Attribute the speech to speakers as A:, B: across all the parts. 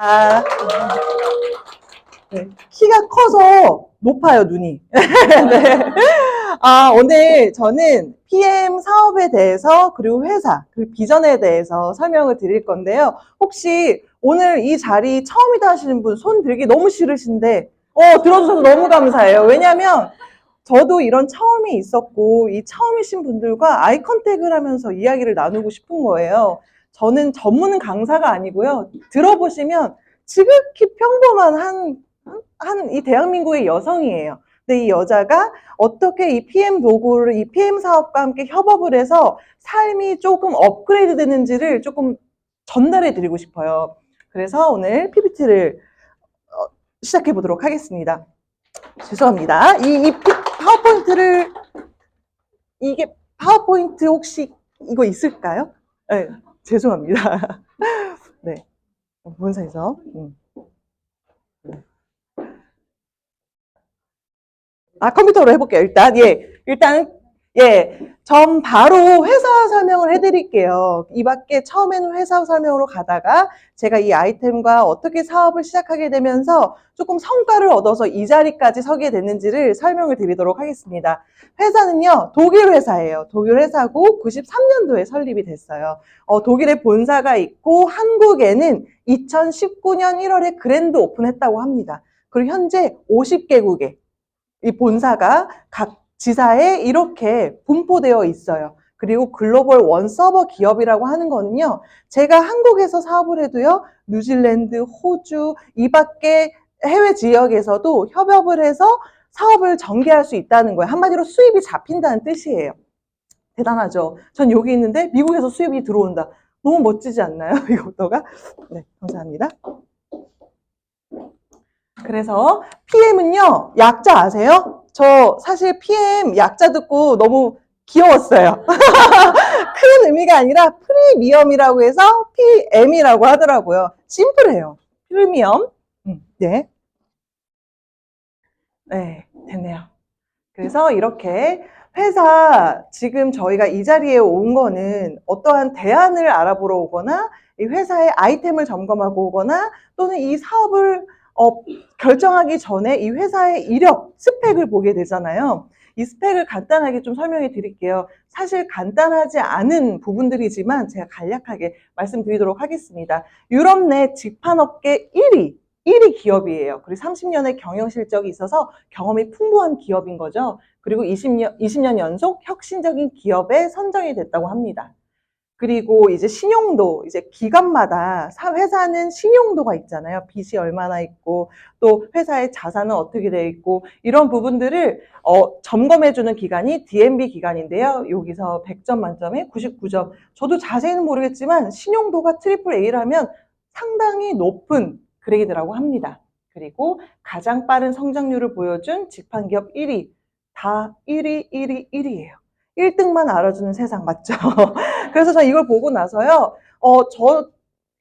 A: 아, 네. 키가 커서 높아요, 눈이. 네. 오늘 저는 PM 사업에 대해서 그리고 회사, 그 비전에 대해서 설명을 드릴 건데요. 혹시 오늘 이 자리 처음이다 하시는 분 손 들기 너무 싫으신데, 들어주셔서 너무 감사해요. 왜냐면 저도 이런 처음이 있었고, 이 처음이신 분들과 아이 컨택을 하면서 이야기를 나누고 싶은 거예요. 저는 전문 강사가 아니고요. 들어보시면 지극히 평범한 이 대한민국의 여성이에요. 근데 이 여자가 어떻게 이 PM 도구를, 이 PM 사업과 함께 협업을 해서 삶이 조금 업그레이드 되는지를 조금 전달해 드리고 싶어요. 그래서 오늘 PPT를 시작해 보도록 하겠습니다. 죄송합니다. 이 파워포인트를, 이게 파워포인트 혹시 이거 있을까요? 네, 죄송합니다. 네, 본사에서. 컴퓨터로 해볼게요. 전 바로 회사 설명을 해드릴게요. 이 밖에 처음에는 회사 설명으로 가다가 제가 이 아이템과 어떻게 사업을 시작하게 되면서 조금 성과를 얻어서 이 자리까지 서게 됐는지를 설명을 드리도록 하겠습니다. 회사는요, 독일 회사예요. 독일 회사고 93년도에 설립이 됐어요. 독일에 본사가 있고 한국에는 2019년 1월에 그랜드 오픈했다고 합니다. 그리고 현재 50개국에 이 본사가 각 지사에 이렇게 분포되어 있어요. 그리고 글로벌 원 서버 기업이라고 하는 거는요, 제가 한국에서 사업을 해도요, 뉴질랜드, 호주, 이 밖에 해외 지역에서도 협업을 해서 사업을 전개할 수 있다는 거예요. 한마디로 수입이 잡힌다는 뜻이에요. 대단하죠? 전 여기 있는데 미국에서 수입이 들어온다. 너무 멋지지 않나요? 이것도가? 네, 감사합니다. 그래서 PM은요, 약자 아세요? 저 사실 PM 약자 듣고 너무 귀여웠어요. 큰 의미가 아니라 프리미엄이라고 해서 PM이라고 하더라고요. 심플해요. 프리미엄. 네. 네, 됐네요. 그래서 이렇게 회사, 지금 저희가 이 자리에 온 거는 어떠한 대안을 알아보러 오거나 이 회사의 아이템을 점검하고 오거나 또는 이 사업을 결정하기 전에 이 회사의 이력, 스펙을 보게 되잖아요. 이 스펙을 간단하게 좀 설명해 드릴게요. 사실 간단하지 않은 부분들이지만 제가 간략하게 말씀드리도록 하겠습니다. 유럽 내 직판업계 1위 기업이에요. 그리고 30년의 경영 실적이 있어서 경험이 풍부한 기업인 거죠. 그리고 20년 연속 혁신적인 기업에 선정이 됐다고 합니다. 그리고 이제 신용도, 이제 기관마다 회사는 신용도가 있잖아요. 빚이 얼마나 있고, 또 회사의 자산은 어떻게 돼 있고, 이런 부분들을 점검해주는 기관이 DNB 기관인데요. 여기서 100점 만점에 99점. 저도 자세히는 모르겠지만 신용도가 트리플 A라면 상당히 높은 그레이드라고 합니다. 그리고 가장 빠른 성장률을 보여준 직판기업 1위. 다 1위, 1위, 1위예요. 1등만 알아주는 세상 맞죠? 그래서 저 이걸 보고 나서요,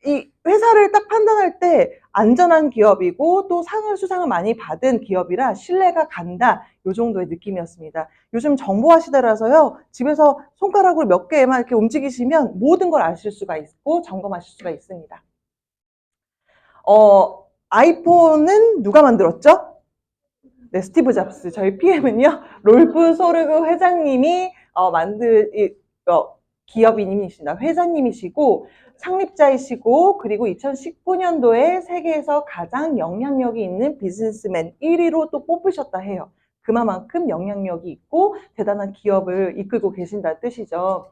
A: 이 회사를 딱 판단할 때 안전한 기업이고 또 수상을 많이 받은 기업이라 신뢰가 간다. 요 정도의 느낌이었습니다. 요즘 정보화 시대라서요, 집에서 손가락으로 몇 개만 이렇게 움직이시면 모든 걸 아실 수가 있고 점검하실 수가 있습니다. 아이폰은 누가 만들었죠? 네, 스티브 잡스. 저희 PM은요, 롤프 소르그 회장님이 기업인이십니다. 회장님이시고, 창립자이시고, 그리고 2019년도에 세계에서 가장 영향력이 있는 비즈니스맨 1위로 또 뽑으셨다 해요. 그만큼 영향력이 있고, 대단한 기업을 이끌고 계신다는 뜻이죠.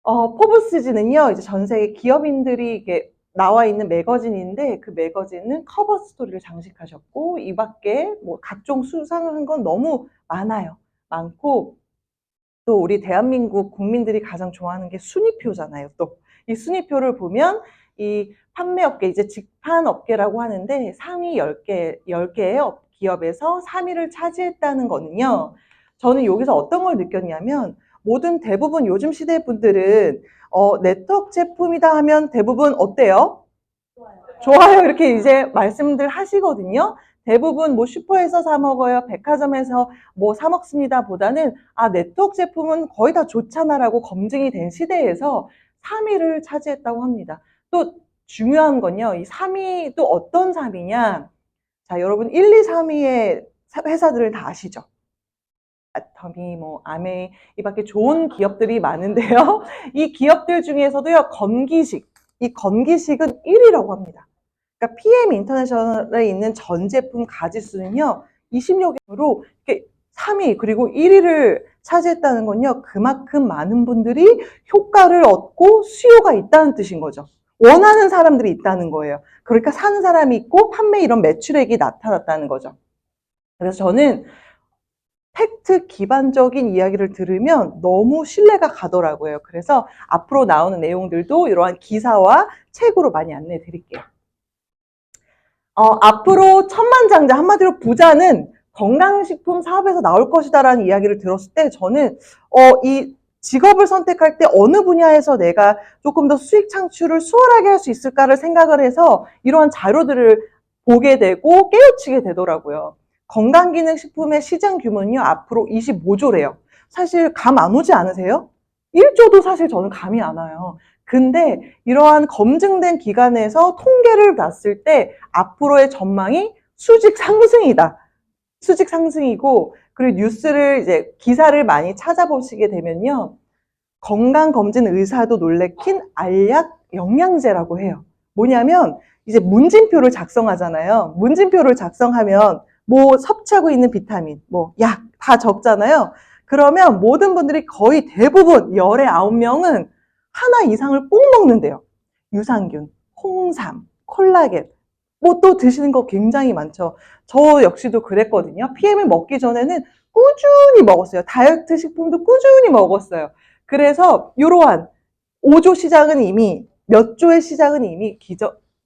A: 포브스지는요, 이제 전 세계 기업인들이 이게 나와 있는 매거진인데 그 매거진은 커버 스토리를 장식하셨고 이 밖에 뭐 각종 수상을 한 건 너무 많고 또 우리 대한민국 국민들이 가장 좋아하는 게 순위표잖아요. 또 이 순위표를 보면 이 판매업계, 이제 직판업계라고 하는데 상위 10개의 기업에서 3위를 차지했다는 거는요. 저는 여기서 어떤 걸 느꼈냐면 대부분 요즘 시대 분들은 네트워크 제품이다 하면 대부분 어때요? 좋아요. 이렇게 이제 말씀들 하시거든요. 대부분 뭐 슈퍼에서 사 먹어요. 백화점에서 뭐 사 먹습니다. 보다는 네트워크 제품은 거의 다 좋잖아라고 검증이 된 시대에서 3위를 차지했다고 합니다. 또 중요한 건요, 이 3위도 어떤 3위냐. 자, 여러분 1, 2, 3위의 회사들을 다 아시죠? 아터미, 뭐 아메이, 이 밖에 좋은 기업들이 많은데요. 이 기업들 중에서도요, 건기식, 이 건기식은 1위라고 합니다. 그러니까 PM 인터내셔널에 있는 전 제품 가지수는요, 20여 개로 3위 그리고 1위를 차지했다는 건요, 그만큼 많은 분들이 효과를 얻고 수요가 있다는 뜻인 거죠. 원하는 사람들이 있다는 거예요. 그러니까 사는 사람이 있고 판매 이런 매출액이 나타났다는 거죠. 그래서 저는 팩트 기반적인 이야기를 들으면 너무 신뢰가 가더라고요. 그래서 앞으로 나오는 내용들도 이러한 기사와 책으로 많이 안내해 드릴게요. 앞으로 천만장자, 한마디로 부자는 건강식품 사업에서 나올 것이다라는 이야기를 들었을 때 저는 이 직업을 선택할 때 어느 분야에서 내가 조금 더 수익 창출을 수월하게 할 수 있을까를 생각을 해서 이러한 자료들을 보게 되고 깨우치게 되더라고요. 건강기능식품의 시장 규모는요, 앞으로 25조래요. 사실 감 안 오지 않으세요? 1조도 사실 저는 감이 안 와요. 근데 이러한 검증된 기관에서 통계를 봤을 때 앞으로의 전망이 수직 상승이다. 수직 상승이고, 그리고 뉴스를 이제 기사를 많이 찾아보시게 되면요, 건강검진 의사도 놀래킨 알약 영양제라고 해요. 뭐냐면 이제 문진표를 작성하잖아요. 문진표를 작성하면 뭐 섭취하고 있는 비타민, 뭐 약 다 적잖아요. 그러면 모든 분들이 거의 대부분 열의 9명은 하나 이상을 꼭 먹는데요. 유산균, 홍삼, 콜라겐, 뭐 또 드시는 거 굉장히 많죠. 저 역시도 그랬거든요. PM을 먹기 전에는 꾸준히 먹었어요. 다이어트 식품도 꾸준히 먹었어요. 그래서 이러한 5조 시장은 이미 몇 조의 시장은 이미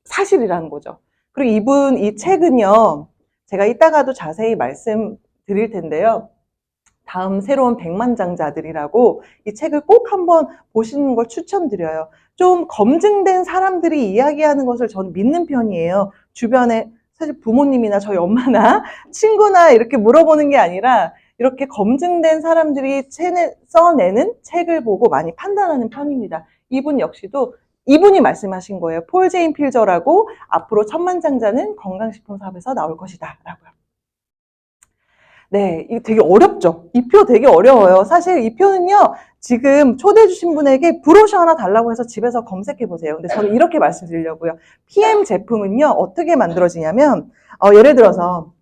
A: 사실이라는 거죠. 그리고 이분 이 책은요, 제가 이따가도 자세히 말씀드릴 텐데요. 다음 새로운 백만장자들이라고 이 책을 꼭 한번 보시는 걸 추천드려요. 좀 검증된 사람들이 이야기하는 것을 저는 믿는 편이에요. 주변에 사실 부모님이나 저희 엄마나 친구나 이렇게 물어보는 게 아니라 이렇게 검증된 사람들이 써내는 책을 보고 많이 판단하는 편입니다. 이분 역시도 이분이 말씀하신 거예요. 폴 제인 필저라고 앞으로 천만장자는 건강식품 사업에서 나올 것이다 라고요. 네, 이거 되게 어렵죠? 이 표 되게 어려워요. 사실 이 표는요, 지금 초대해 주신 분에게 브로셔 하나 달라고 해서 집에서 검색해 보세요. 근데 저는 이렇게 말씀드리려고요. PM 제품은요, 어떻게 만들어지냐면, 예를 들어서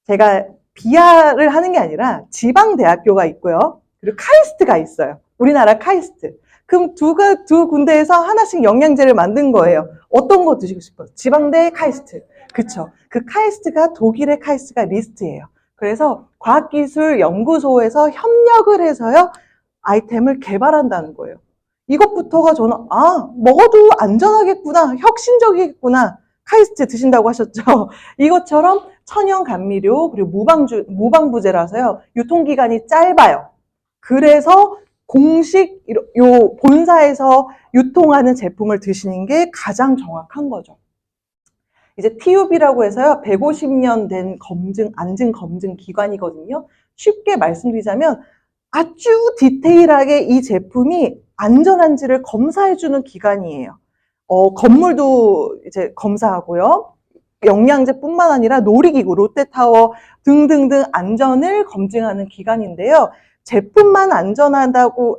A: 제가 비하를 하는 게 아니라 지방대학교가 있고요. 그리고 카이스트가 있어요. 우리나라 카이스트. 그럼 두 군데에서 하나씩 영양제를 만든 거예요. 어떤 거 드시고 싶어요? 지방대 카이스트. 그쵸. 그 카이스트가 독일의 카이스트가 리스트예요. 그래서 과학기술연구소에서 협력을 해서요, 아이템을 개발한다는 거예요. 이것부터가 저는, 먹어도 안전하겠구나, 혁신적이겠구나, 카이스트 드신다고 하셨죠? 이것처럼 천연 감미료, 그리고 무방부제라서요, 유통기간이 짧아요. 그래서 공식, 요 본사에서 유통하는 제품을 드시는 게 가장 정확한 거죠. 이제 TUB라고 해서요, 150년 된 안증 검증 기관이거든요. 쉽게 말씀드리자면 아주 디테일하게 이 제품이 안전한지를 검사해주는 기관이에요. 건물도 이제 검사하고요. 영양제뿐만 아니라 놀이기구, 롯데타워 등등등 안전을 검증하는 기관인데요. 제품만 안전성을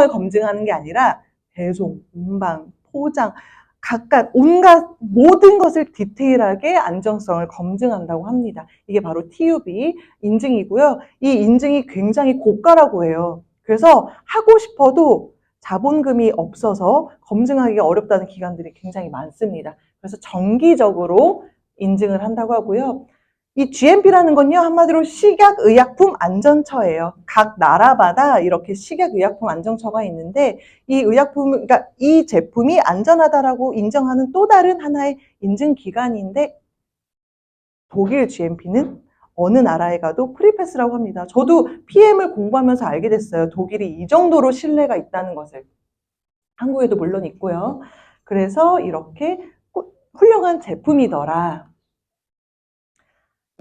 A: 검증하는 게 아니라 배송, 운반, 포장, 각각 온갖 모든 것을 디테일하게 안전성을 검증한다고 합니다. 이게 바로 TUB 인증이고요. 이 인증이 굉장히 고가라고 해요. 그래서 하고 싶어도 자본금이 없어서 검증하기가 어렵다는 기관들이 굉장히 많습니다. 그래서 정기적으로 인증을 한다고 하고요. 이 GMP라는 건요, 한마디로 식약의약품 안전처예요. 각 나라마다 이렇게 식약의약품 안전처가 있는데, 그러니까 이 제품이 안전하다라고 인정하는 또 다른 하나의 인증기관인데, 독일 GMP는 어느 나라에 가도 프리패스라고 합니다. 저도 PM을 공부하면서 알게 됐어요. 독일이 이 정도로 신뢰가 있다는 것을. 한국에도 물론 있고요. 그래서 이렇게 훌륭한 제품이더라.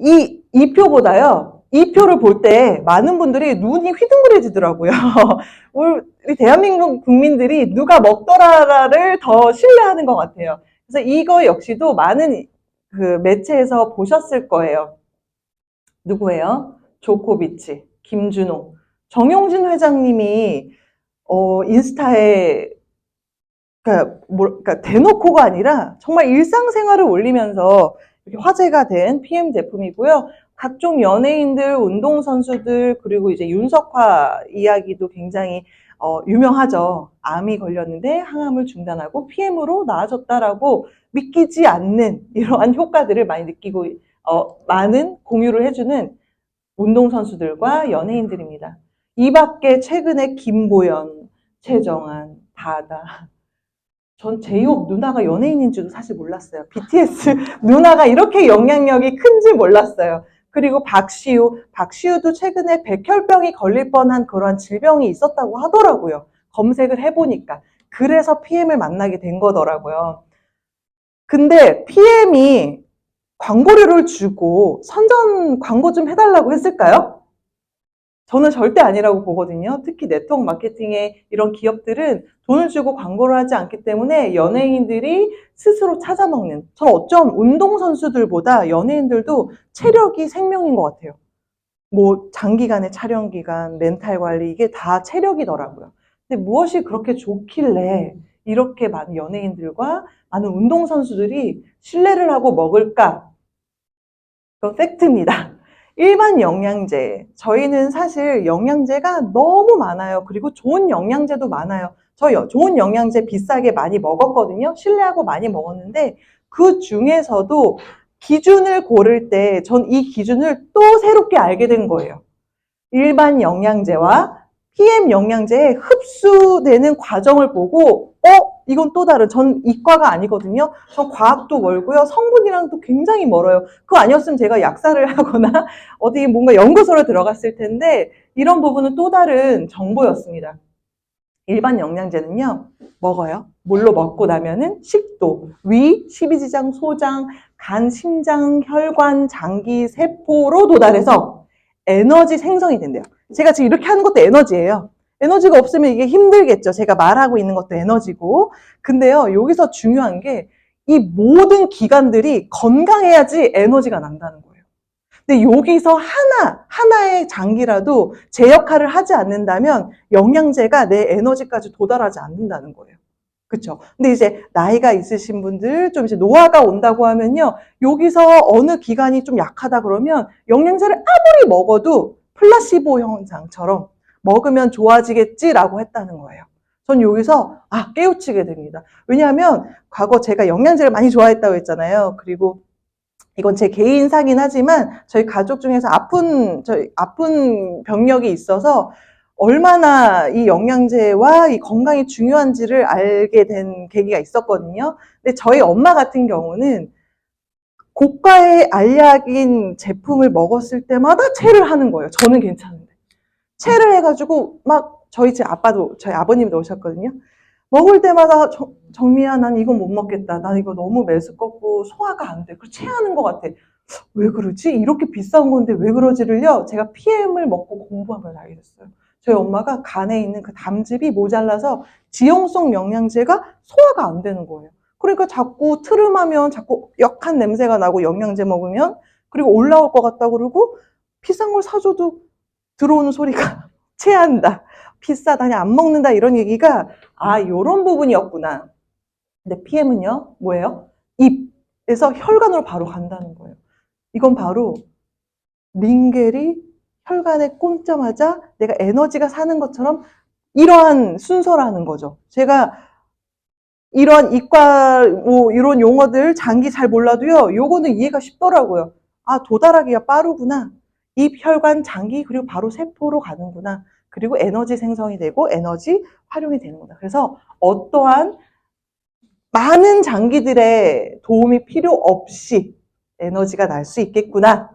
A: 이 표보다요, 이 표를 볼 때 많은 분들이 눈이 휘둥그레지더라고요. 우리 대한민국 국민들이 누가 먹더라를 더 신뢰하는 것 같아요. 그래서 이거 역시도 많은 그 매체에서 보셨을 거예요. 누구예요? 조코비치, 김준호, 정용진 회장님이 인스타에 그러니까 대놓고가 아니라 정말 일상생활을 올리면서 이렇게 화제가 된 PM 제품이고요. 각종 연예인들, 운동선수들, 그리고 이제 윤석화 이야기도 굉장히 유명하죠. 암이 걸렸는데 항암을 중단하고 PM으로 나아졌다라고 믿기지 않는 이러한 효과들을 많이 느끼고 많은 공유를 해주는 운동선수들과 연예인들입니다. 이 밖에 최근에 김보연, 최정한, 다다. 전 제이홉 누나가 연예인인 줄도 사실 몰랐어요. BTS 누나가 이렇게 영향력이 큰지 몰랐어요. 그리고 박시우도 최근에 백혈병이 걸릴 뻔한 그런 질병이 있었다고 하더라고요. 검색을 해보니까. 그래서 PM을 만나게 된 거더라고요. 근데 PM이 광고료를 주고 선전 광고 좀 해달라고 했을까요? 저는 절대 아니라고 보거든요. 특히 네트워크 마케팅의 이런 기업들은 돈을 주고 광고를 하지 않기 때문에 연예인들이 스스로 찾아먹는, 저는 어쩜 운동선수들보다 연예인들도 체력이 생명인 것 같아요. 뭐 장기간의 촬영 기간, 멘탈 관리, 이게 다 체력이더라고요. 근데 무엇이 그렇게 좋길래 이렇게 많은 연예인들과 많은 운동선수들이 신뢰를 하고 먹을까? 그건 팩트입니다. 일반 영양제, 저희는 사실 영양제가 너무 많아요. 그리고 좋은 영양제도 많아요. 저 좋은 영양제 비싸게 많이 먹었거든요. 신뢰하고 많이 먹었는데 그 중에서도 기준을 고를 때 전 이 기준을 또 새롭게 알게 된 거예요. 일반 영양제와 PM 영양제에 흡수되는 과정을 보고 이건 또 다른, 전 이과가 아니거든요. 전 과학도 멀고요. 성분이랑도 굉장히 멀어요. 그거 아니었으면 제가 약사를 하거나 어디 뭔가 연구소를 들어갔을 텐데 이런 부분은 또 다른 정보였습니다. 일반 영양제는요. 먹어요. 물로 먹고 나면은 식도, 위, 십이지장, 소장, 간, 심장, 혈관, 장기, 세포로 도달해서 에너지 생성이 된대요. 제가 지금 이렇게 하는 것도 에너지예요. 에너지가 없으면 이게 힘들겠죠. 제가 말하고 있는 것도 에너지고. 근데요, 여기서 중요한 게 이 모든 기관들이 건강해야지 에너지가 난다는 거예요. 근데 여기서 하나의 장기라도 제 역할을 하지 않는다면 영양제가 내 에너지까지 도달하지 않는다는 거예요. 그렇죠? 근데 이제 나이가 있으신 분들, 좀 이제 노화가 온다고 하면요, 여기서 어느 기관이 좀 약하다 그러면 영양제를 아무리 먹어도 플라시보 현상처럼 먹으면 좋아지겠지라고 했다는 거예요. 전 여기서 깨우치게 됩니다. 왜냐하면 과거 제가 영양제를 많이 좋아했다고 했잖아요. 그리고 이건 제 개인사긴 하지만 저희 가족 중에서 아픈 병력이 있어서 얼마나 이 영양제와 이 건강이 중요한지를 알게 된 계기가 있었거든요. 근데 저희 엄마 같은 경우는 고가의 알약인 제품을 먹었을 때마다 체를 하는 거예요. 저는 괜찮은데. 체를 해가지고 막 저희 아버님도 오셨거든요. 먹을 때마다 정미야, 난 이거 못 먹겠다. 난 이거 너무 메스껍고 소화가 안 돼. 그 체하는 것 같아. 왜 그러지? 이렇게 비싼 건데 왜 그러지를요? 제가 PM을 먹고 공부하면 알게 됐어요. 저희 엄마가 간에 있는 그 담즙이 모자라서 지용성 영양제가 소화가 안 되는 거예요. 그러니까 자꾸 트름하면 자꾸 역한 냄새가 나고 영양제 먹으면, 그리고 올라올 것 같다 그러고 비싼 걸 사줘도 들어오는 소리가 체한다, 비싸다, 그냥 안 먹는다, 이런 얘기가 요런 부분이었구나. 근데 PM은요, 뭐예요? 입에서 혈관으로 바로 간다는 거예요. 이건 바로 링겔이 혈관에 꽂자마자 내가 에너지가 사는 것처럼 이러한 순서라는 거죠. 제가 이런 이과 이런 용어들 장기 잘 몰라도요, 요거는 이해가 쉽더라고요. 도달하기가 빠르구나. 입, 혈관, 장기, 그리고 바로 세포로 가는구나. 그리고 에너지 생성이 되고 에너지 활용이 되는구나. 그래서 어떠한 많은 장기들의 도움이 필요 없이 에너지가 날 수 있겠구나.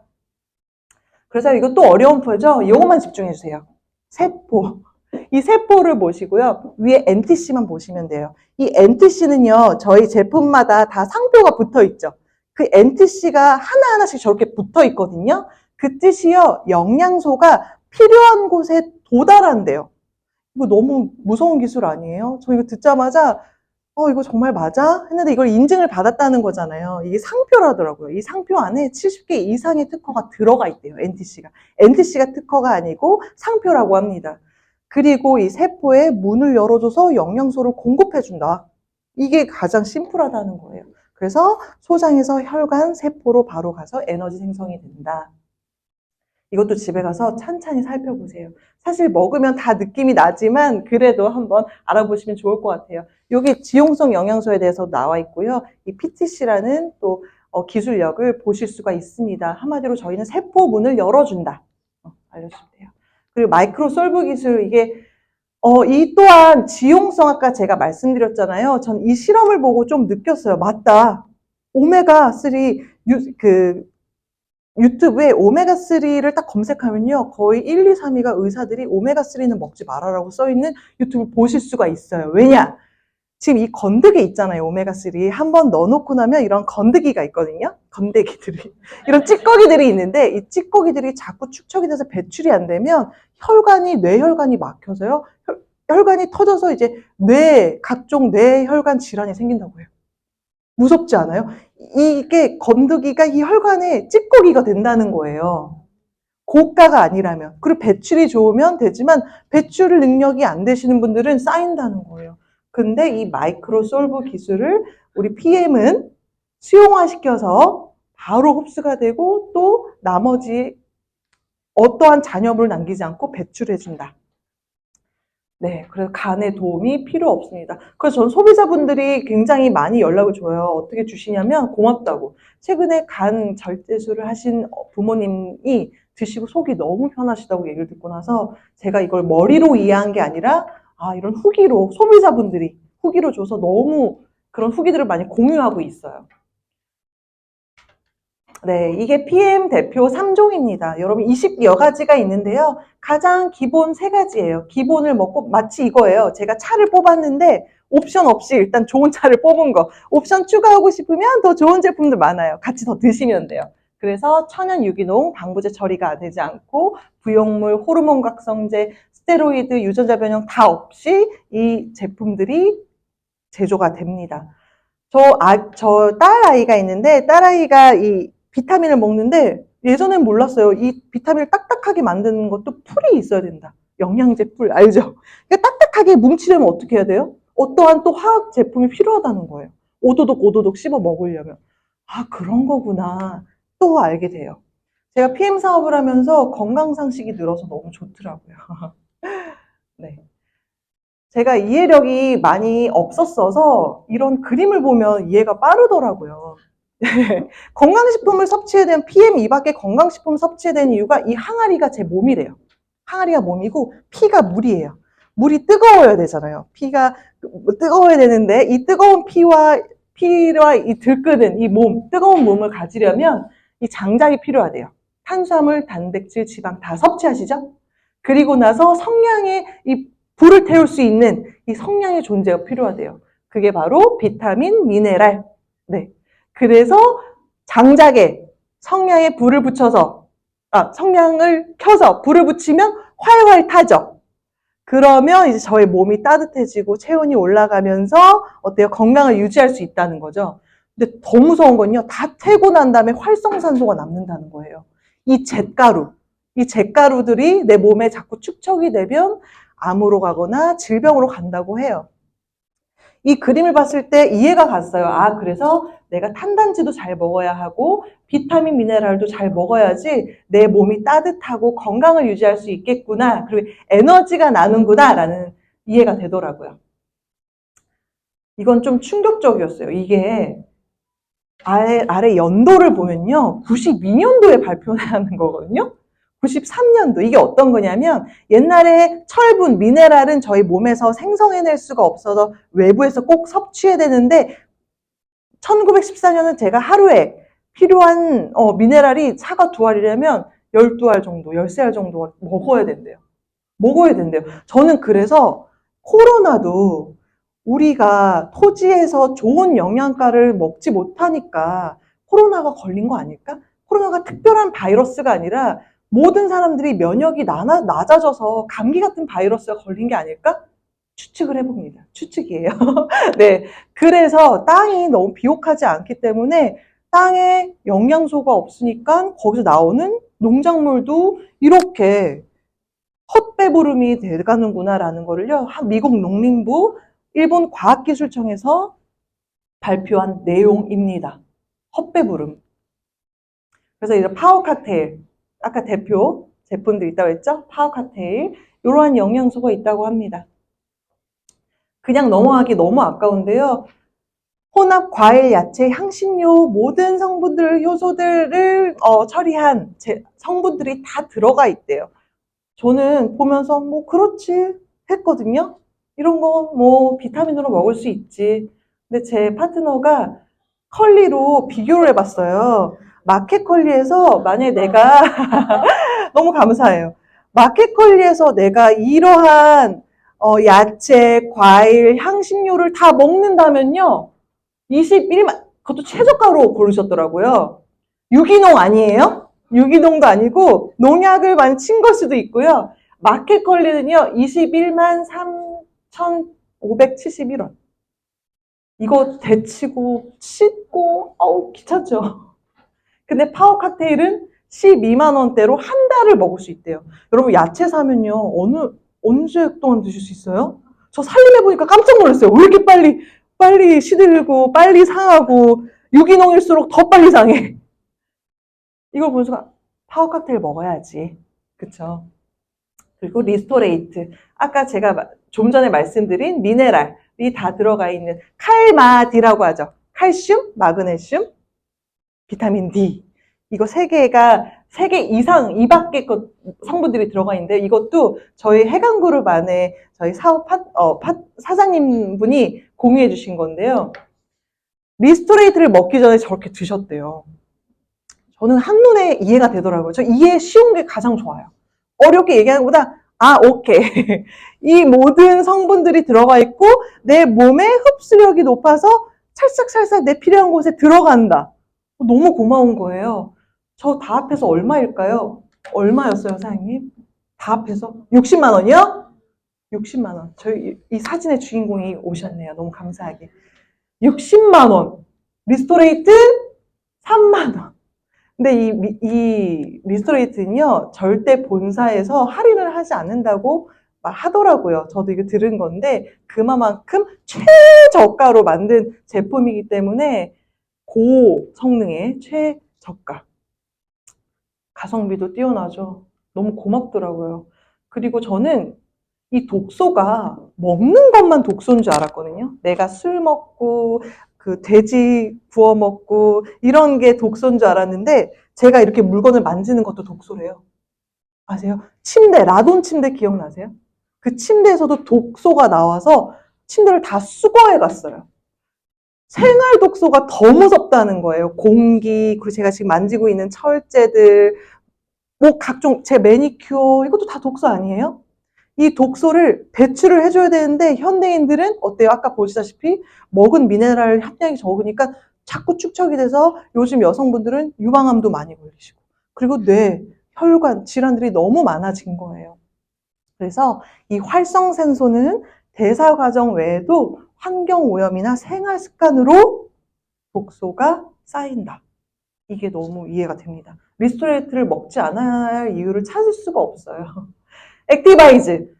A: 그래서 이거 또 어려운 표죠? 이것만 집중해 주세요. 세포. 이 세포를 보시고요. 위에 NTC만 보시면 돼요. 이 NTC는요, 저희 제품마다 다 상표가 붙어 있죠. 그 NTC가 하나하나씩 저렇게 붙어 있거든요. 그 뜻이요, 영양소가 필요한 곳에 도달한대요. 이거 너무 무서운 기술 아니에요? 저 이거 듣자마자 이거 정말 맞아? 했는데 이걸 인증을 받았다는 거잖아요. 이게 상표라더라고요. 이 상표 안에 70개 이상의 특허가 들어가 있대요, NTC가. NTC가 특허가 아니고 상표라고 합니다. 그리고 이 세포에 문을 열어줘서 영양소를 공급해준다. 이게 가장 심플하다는 거예요. 그래서 소장에서 혈관, 세포로 바로 가서 에너지 생성이 된다. 이것도 집에 가서 찬찬히 살펴보세요. 사실 먹으면 다 느낌이 나지만 그래도 한번 알아보시면 좋을 것 같아요. 여기 지용성 영양소에 대해서 나와 있고요. 이 PTC라는 또 기술력을 보실 수가 있습니다. 한마디로 저희는 세포 문을 열어준다. 알려주시면 돼요. 그리고 마이크로 솔브 기술, 이게 이 또한 지용성, 아까 제가 말씀드렸잖아요. 전 이 실험을 보고 좀 느꼈어요. 맞다. 오메가3 유튜브에 오메가3를 딱 검색하면요, 거의 1, 2, 3위가 의사들이 오메가3는 먹지 말아라고 써있는 유튜브 보실 수가 있어요. 왜냐? 지금 이 건더기 있잖아요, 오메가3. 한번 넣어놓고 나면 이런 건더기가 있거든요. 건더기들이. 이런 찌꺼기들이 있는데, 이 찌꺼기들이 자꾸 축적이 돼서 배출이 안 되면 뇌혈관이 막혀서요, 혈관이 터져서 이제 각종 뇌혈관 질환이 생긴다고 해요. 무섭지 않아요? 이게 건더기가 이 혈관에 찌꺼기가 된다는 거예요. 고가가 아니라면. 그리고 배출이 좋으면 되지만 배출 능력이 안 되시는 분들은 쌓인다는 거예요. 근데 이 마이크로 솔브 기술을 우리 PM은 수용화시켜서 바로 흡수가 되고 또 나머지 어떠한 잔여물을 남기지 않고 배출해준다. 네, 그래서 간에 도움이 필요 없습니다. 그래서 전 소비자분들이 굉장히 많이 연락을 줘요. 어떻게 주시냐면 고맙다고. 최근에 간 절제술을 하신 부모님이 드시고 속이 너무 편하시다고 얘기를 듣고 나서 제가 이걸 머리로 이해한 게 아니라 이런 후기로 소비자분들이 후기로 줘서 너무 그런 후기들을 많이 공유하고 있어요. 네, 이게 PM 대표 3종입니다. 여러분 20여 가지가 있는데요. 가장 기본 3가지예요. 기본을 먹고 마치 이거예요. 제가 차를 뽑았는데 옵션 없이 일단 좋은 차를 뽑은 거. 옵션 추가하고 싶으면 더 좋은 제품들 많아요. 같이 더 드시면 돼요. 그래서 천연 유기농, 방부제 처리가 되지 않고 부용물, 호르몬 각성제, 스테로이드, 유전자 변형 다 없이 이 제품들이 제조가 됩니다. 저 딸아이가 있는데 딸아이가 이 비타민을 먹는데 예전엔 몰랐어요. 이 비타민을 딱딱하게 만드는 것도 풀이 있어야 된다. 영양제 풀 알죠? 그러니까 딱딱하게 뭉치려면 어떻게 해야 돼요? 어떠한 또 화학 제품이 필요하다는 거예요. 오도독 씹어 먹으려면. 그런 거구나. 또 알게 돼요. 제가 PM 사업을 하면서 건강상식이 늘어서 너무 좋더라고요. 네. 제가 이해력이 많이 없었어서 이런 그림을 보면 이해가 빠르더라고요. 건강식품을 섭취해야 되는 PM 이밖에 건강식품 섭취해야 되는 이유가 이 항아리가 제 몸이래요. 항아리가 몸이고 피가 물이에요. 물이 뜨거워야 되잖아요. 피가 뜨거워야 되는데 이 뜨거운 피와 이 들끓는 이 뜨거운 몸을 가지려면 이 장작이 필요하대요. 탄수화물, 단백질, 지방 다 섭취하시죠? 그리고 나서 성냥에 이 불을 태울 수 있는 이 성냥의 존재가 필요하대요. 그게 바로 비타민, 미네랄. 네. 그래서 장작에 성냥에 불을 붙여서 성냥을 켜서 불을 붙이면 활활 타죠. 그러면 이제 저의 몸이 따뜻해지고 체온이 올라가면서 어때요? 건강을 유지할 수 있다는 거죠. 근데 더 무서운 건요. 다 태고 난 다음에 활성산소가 남는다는 거예요. 이 잿가루들이 내 몸에 자꾸 축적이 되면 암으로 가거나 질병으로 간다고 해요. 이 그림을 봤을 때 이해가 갔어요. 그래서 내가 탄단지도 잘 먹어야 하고 비타민, 미네랄도 잘 먹어야지 내 몸이 따뜻하고 건강을 유지할 수 있겠구나. 그리고 에너지가 나는구나 라는 이해가 되더라고요. 이건 좀 충격적이었어요. 이게 아래 연도를 보면요. 92년도에 발표하는 거거든요. 93년도. 이게 어떤 거냐면 옛날에 철분, 미네랄은 저희 몸에서 생성해낼 수가 없어서 외부에서 꼭 섭취해야 되는데 1914년은 제가 하루에 필요한 미네랄이 사과 2알이라면 12알 정도, 13알 정도 먹어야 된대요. 저는 그래서 코로나도 우리가 토지에서 좋은 영양가를 먹지 못하니까 코로나가 걸린 거 아닐까? 코로나가 특별한 바이러스가 아니라 모든 사람들이 면역이 낮아져서 감기 같은 바이러스가 걸린 게 아닐까? 추측을 해봅니다. 추측이에요. 네. 그래서 땅이 너무 비옥하지 않기 때문에 땅에 영양소가 없으니까 거기서 나오는 농작물도 이렇게 헛배부름이 돼가는구나라는 거를요, 미국 농림부 일본 과학기술청에서 발표한 내용입니다. 헛배부름. 그래서 이제 파워 칵테일, 아까 대표 제품들 있다고 했죠? 파워 칵테일, 이러한 영양소가 있다고 합니다. 그냥 넘어가기 너무 아까운데요. 혼합 과일, 야채, 향신료 모든 성분들, 효소들을 처리한 성분들이 다 들어가 있대요. 저는 보면서 뭐 그렇지 했거든요. 이런 거 뭐 비타민으로 먹을 수 있지. 근데 제 파트너가 컬리로 비교를 해봤어요. 마켓컬리에서 만약에 내가 너무 감사해요. 마켓컬리에서 내가 이러한 야채, 과일, 향신료를 다 먹는다면요. 21만, 그것도 최저가로 고르셨더라고요. 유기농 아니에요? 유기농도 아니고 농약을 많이 친 걸 수도 있고요. 마켓컬리는요. 21만 3,571원. 이거 데치고 씻고 귀찮죠. 근데 파워 칵테일은 12만 원대로 한 달을 먹을 수 있대요. 여러분 야채 사면요. 언제 동안 드실 수 있어요? 저 살림해보니까 깜짝 놀랐어요. 왜 이렇게 빨리 시들고 빨리 상하고 유기농일수록 더 빨리 상해. 이걸 보면서 파워 칵테일 먹어야지. 그쵸? 그리고 리스토레이트. 아까 제가 좀 전에 말씀드린 미네랄이 다 들어가 있는 칼마디라고 하죠. 칼슘, 마그네슘, 비타민 D. 이거 세 개 이상, 이 밖에 것 성분들이 들어가 있는데 이것도 저희 해강그룹 안에 저희 사업 사장님 분이 공유해 주신 건데요. 리스토레이트를 먹기 전에 저렇게 드셨대요. 저는 한눈에 이해가 되더라고요. 저 이해 쉬운 게 가장 좋아요. 어렵게 얘기하는 것보다 오케이. 이 모든 성분들이 들어가 있고 내 몸의 흡수력이 높아서 찰싹찰싹 내 필요한 곳에 들어간다. 너무 고마운 거예요. 저 다 합해서 얼마일까요? 얼마였어요, 사장님? 다 합해서? 60만 원이요? 60만 원. 저희 이 사진의 주인공이 오셨네요. 너무 감사하게. 60만 원. 리스토레이트 3만 원. 근데 이 리스토레이트는요, 절대 본사에서 할인을 하지 않는다고 하더라고요. 저도 이거 들은 건데, 그만큼 최저가로 만든 제품이기 때문에 고성능의 최저가. 가성비도 뛰어나죠. 너무 고맙더라고요. 그리고 저는 이 독소가 먹는 것만 독소인 줄 알았거든요. 내가 술 먹고 그 돼지 구워 먹고 이런 게 독소인 줄 알았는데 제가 이렇게 물건을 만지는 것도 독소래요. 아세요? 침대, 라돈 침대 기억나세요? 그 침대에서도 독소가 나와서 침대를 다 수거해 갔어요. 생활 독소가 더 무섭다는 거예요. 공기, 그리고 제가 지금 만지고 있는 철제들, 뭐 각종 제 매니큐어 이것도 다 독소 아니에요? 이 독소를 배출을 해줘야 되는데 현대인들은 어때요? 아까 보시다시피 먹은 미네랄 함량이 적으니까 자꾸 축적이 돼서 요즘 여성분들은 유방암도 많이 걸리시고 그리고 뇌, 혈관 질환들이 너무 많아진 거예요. 그래서 이 활성산소는 대사 과정 외에도 환경오염이나 생활 습관으로 독소가 쌓인다. 이게 너무 이해가 됩니다. 리스토레이트를 먹지 않아야 할 이유를 찾을 수가 없어요. 액티바이즈.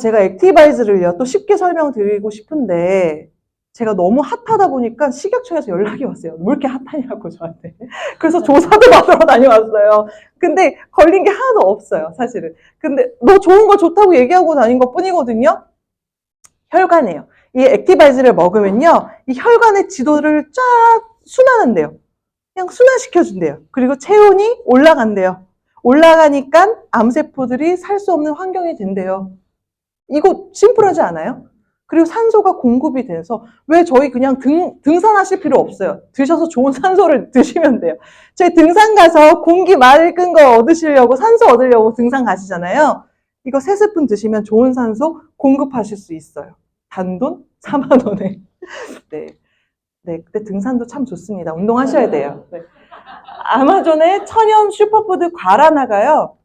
A: 제가 액티바이즈를요, 또 쉽게 설명드리고 싶은데, 제가 너무 핫하다 보니까 식약청에서 연락이 왔어요. 왜 이렇게 핫하냐고, 저한테. 그래서 조사도 받으러 다녀왔어요. 근데 걸린 게 하나도 없어요, 사실은. 근데 너 좋은 거 좋다고 얘기하고 다닌 것 뿐이거든요? 혈관이에요. 이 액티바이즈를 먹으면요, 이 혈관의 지도를 쫙 순환한대요. 그냥 순환시켜준대요. 그리고 체온이 올라간대요. 올라가니까 암세포들이 살 수 없는 환경이 된대요. 이거 심플하지 않아요? 그리고 산소가 공급이 돼서 왜 저희 그냥 등산하실 필요 없어요. 드셔서 좋은 산소를 드시면 돼요. 저희 등산 가서 공기 맑은 거 얻으시려고 산소 얻으려고 등산 가시잖아요. 이거 3스푼 드시면 좋은 산소 공급하실 수 있어요. 단돈 4만 원에. 네. 네, 그때 등산도 참 좋습니다. 운동하셔야 돼요. 네. 아마존의 천연 슈퍼푸드 과라나가요.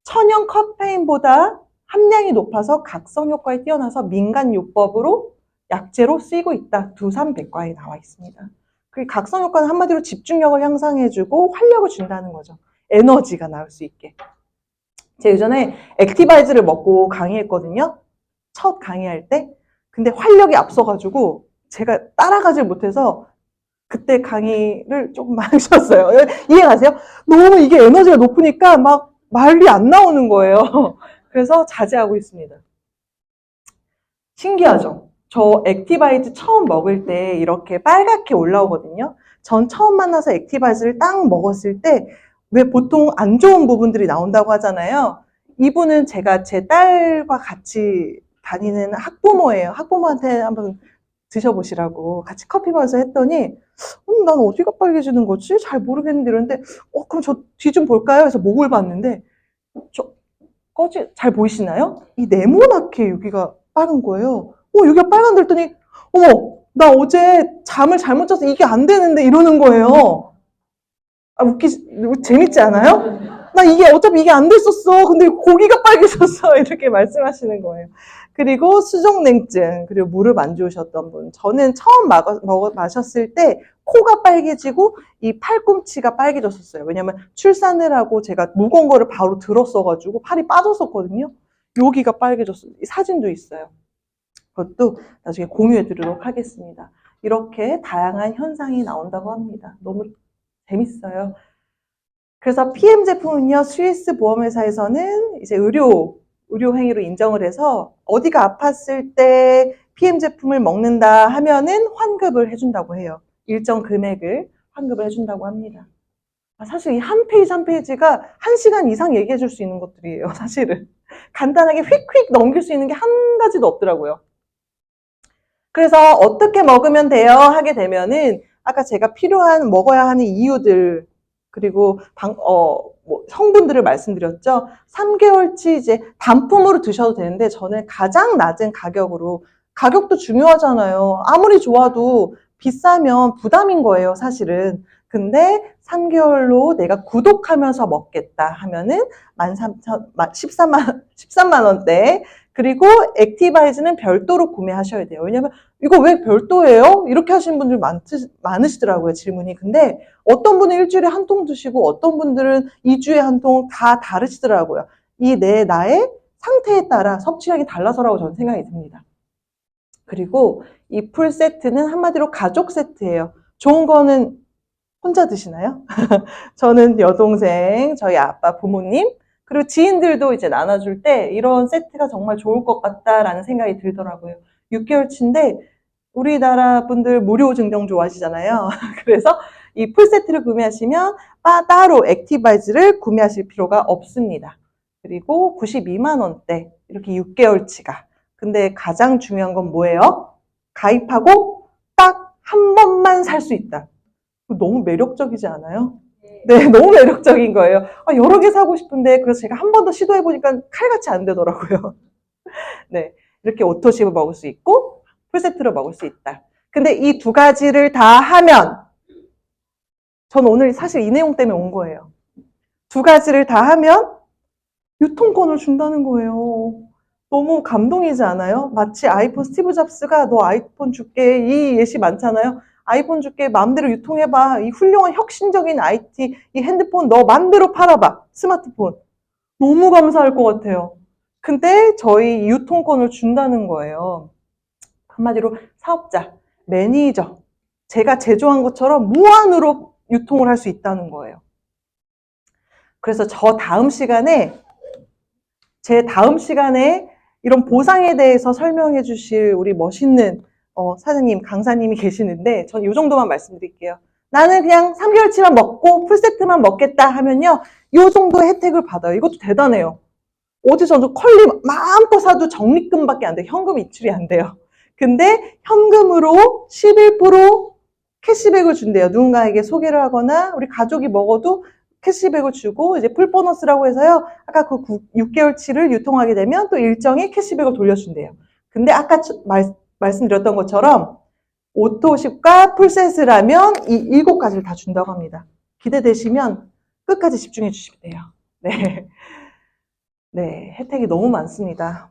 A: 천연 카페인보다 함량이 높아서 각성 효과에 뛰어나서 민간요법으로 약재로 쓰이고 있다. 두삼백과에 나와 있습니다. 그 각성 효과는 한마디로 집중력을 향상해주고 활력을 준다는 거죠. 에너지가 나올 수 있게. 제가 예전에 액티바이즈를 먹고 강의했거든요. 첫 강의할 때. 근데 활력이 앞서가지고 제가 따라가질 못해서 그때 강의를 조금 많이 쉬었어요. 이해가세요? 너무 이게 에너지가 높으니까 막 말이 안 나오는 거예요. 그래서 자제하고 있습니다. 신기하죠? 저 액티바이즈 처음 먹을 때 이렇게 빨갛게 올라오거든요. 전 처음 만나서 액티바이즈를 딱 먹었을 때 왜 보통 안 좋은 부분들이 나온다고 하잖아요. 이분은 제가 제 딸과 같이 다니는 학부모예요. 학부모한테 한번 드셔보시라고 같이 커피 마셔서 했더니 난 어디가 빨개지는 거지? 잘 모르겠는데 이러는데 그럼 저 뒤 좀 볼까요? 해서 목을 봤는데 잘 보이시나요? 이 네모나게 여기가 빨간 거예요. 여기가 빨간데 했더니 어머 나 어제 잠을 잘못 자서 이게 안 되는데 이러는 거예요. 재밌지 않아요? 나 어차피 이게 안 됐었어. 근데 고기가 빨개졌어. 이렇게 말씀하시는 거예요. 그리고 수족냉증, 그리고 무릎 안 좋으셨던 분. 저는 처음 마셨을 때 코가 빨개지고 이 팔꿈치가 빨개졌었어요. 왜냐면 출산을 하고 제가 무거운 거를 바로 들었어가지고 팔이 빠졌었거든요. 여기가 빨개졌어요. 사진도 있어요. 그것도 나중에 공유해 드리도록 하겠습니다. 이렇게 다양한 현상이 나온다고 합니다. 너무 재밌어요. 그래서 PM 제품은요, 스위스 보험회사에서는 이제 의료 행위로 인정을 해서 어디가 아팠을 때 PM 제품을 먹는다 하면은 환급을 해준다고 해요. 일정 금액을 환급을 해준다고 합니다. 사실 이 한 페이지 한 페이지가 1시간 이상 얘기해 줄 수 있는 것들이에요, 사실은. 간단하게 휙휙 넘길 수 있는 게 한 가지도 없더라고요. 그래서 어떻게 먹으면 돼요? 하게 되면은 아까 제가 먹어야 하는 이유들 그리고 성분들을 말씀드렸죠. 3개월치 이제 단품으로 드셔도 되는데 저는 가장 낮은 가격으로 가격도 중요하잖아요. 아무리 좋아도 비싸면 부담인 거예요, 사실은. 근데 3개월로 내가 구독하면서 먹겠다 하면은 13만 원대. 그리고 액티바이즈는 별도로 구매하셔야 돼요. 왜냐면 이거 왜 별도예요? 이렇게 하시는 분들 많으시더라고요, 질문이. 근데 어떤 분은 일주일에 한 통 드시고 어떤 분들은 2주에 한 통 다 다르시더라고요. 나의 상태에 따라 섭취량이 달라서라고 저는 생각이 듭니다. 그리고 이 풀 세트는 한마디로 가족 세트예요. 좋은 거는 혼자 드시나요? 저는 여동생, 저희 아빠, 부모님, 그리고 지인들도 이제 나눠줄 때 이런 세트가 정말 좋을 것 같다라는 생각이 들더라고요. 6개월치인데 우리나라 분들 무료 증정 좋아하시잖아요. 그래서 이 풀세트를 구매하시면 따로 액티바이즈를 구매하실 필요가 없습니다. 그리고 92만 원대 이렇게 6개월치가. 근데 가장 중요한 건 뭐예요? 가입하고 딱 한 번만 살 수 있다. 너무 매력적이지 않아요? 네, 너무 매력적인 거예요. 여러 개 사고 싶은데 그래서 제가 한 번 더 시도해보니까 칼같이 안 되더라고요. 네, 이렇게 오토식으로 먹을 수 있고 풀세트로 먹을 수 있다. 근데 이 두 가지를 다 하면 저는 오늘 사실 이 내용 때문에 온 거예요. 두 가지를 다 하면 유통권을 준다는 거예요. 너무 감동이지 않아요? 마치 아이폰 스티브 잡스가 너 아이폰 줄게 이 예시 많잖아요. 아이폰 줄게 마음대로 유통해봐. 이 훌륭한 혁신적인 IT 이 핸드폰 너 마음대로 팔아봐. 스마트폰. 너무 감사할 것 같아요. 근데 저희 유통권을 준다는 거예요. 한마디로 사업자, 매니저, 제가 제조한 것처럼 무한으로 유통을 할 수 있다는 거예요. 그래서 제 다음 시간에 이런 보상에 대해서 설명해 주실 우리 멋있는 사장님, 강사님이 계시는데 전 이 정도만 말씀드릴게요. 나는 그냥 3개월치만 먹고 풀세트만 먹겠다 하면요. 이 정도의 혜택을 받아요. 이것도 대단해요. 어디서도 컬리 마음껏 사도 적립금밖에 안 돼요. 현금 이출이 안 돼요. 근데 현금으로 11% 캐시백을 준대요. 누군가에게 소개를 하거나 우리 가족이 먹어도 캐시백을 주고 이제 풀보너스라고 해서요. 아까 그 6개월치를 유통하게 되면 또 일정의 캐시백을 돌려준대요. 근데 아까 말씀드렸던 것처럼 오토십과 풀셋을 하면 이 7가지를 다 준다고 합니다. 기대되시면 끝까지 집중해 주시면 돼요. 네. 네, 혜택이 너무 많습니다.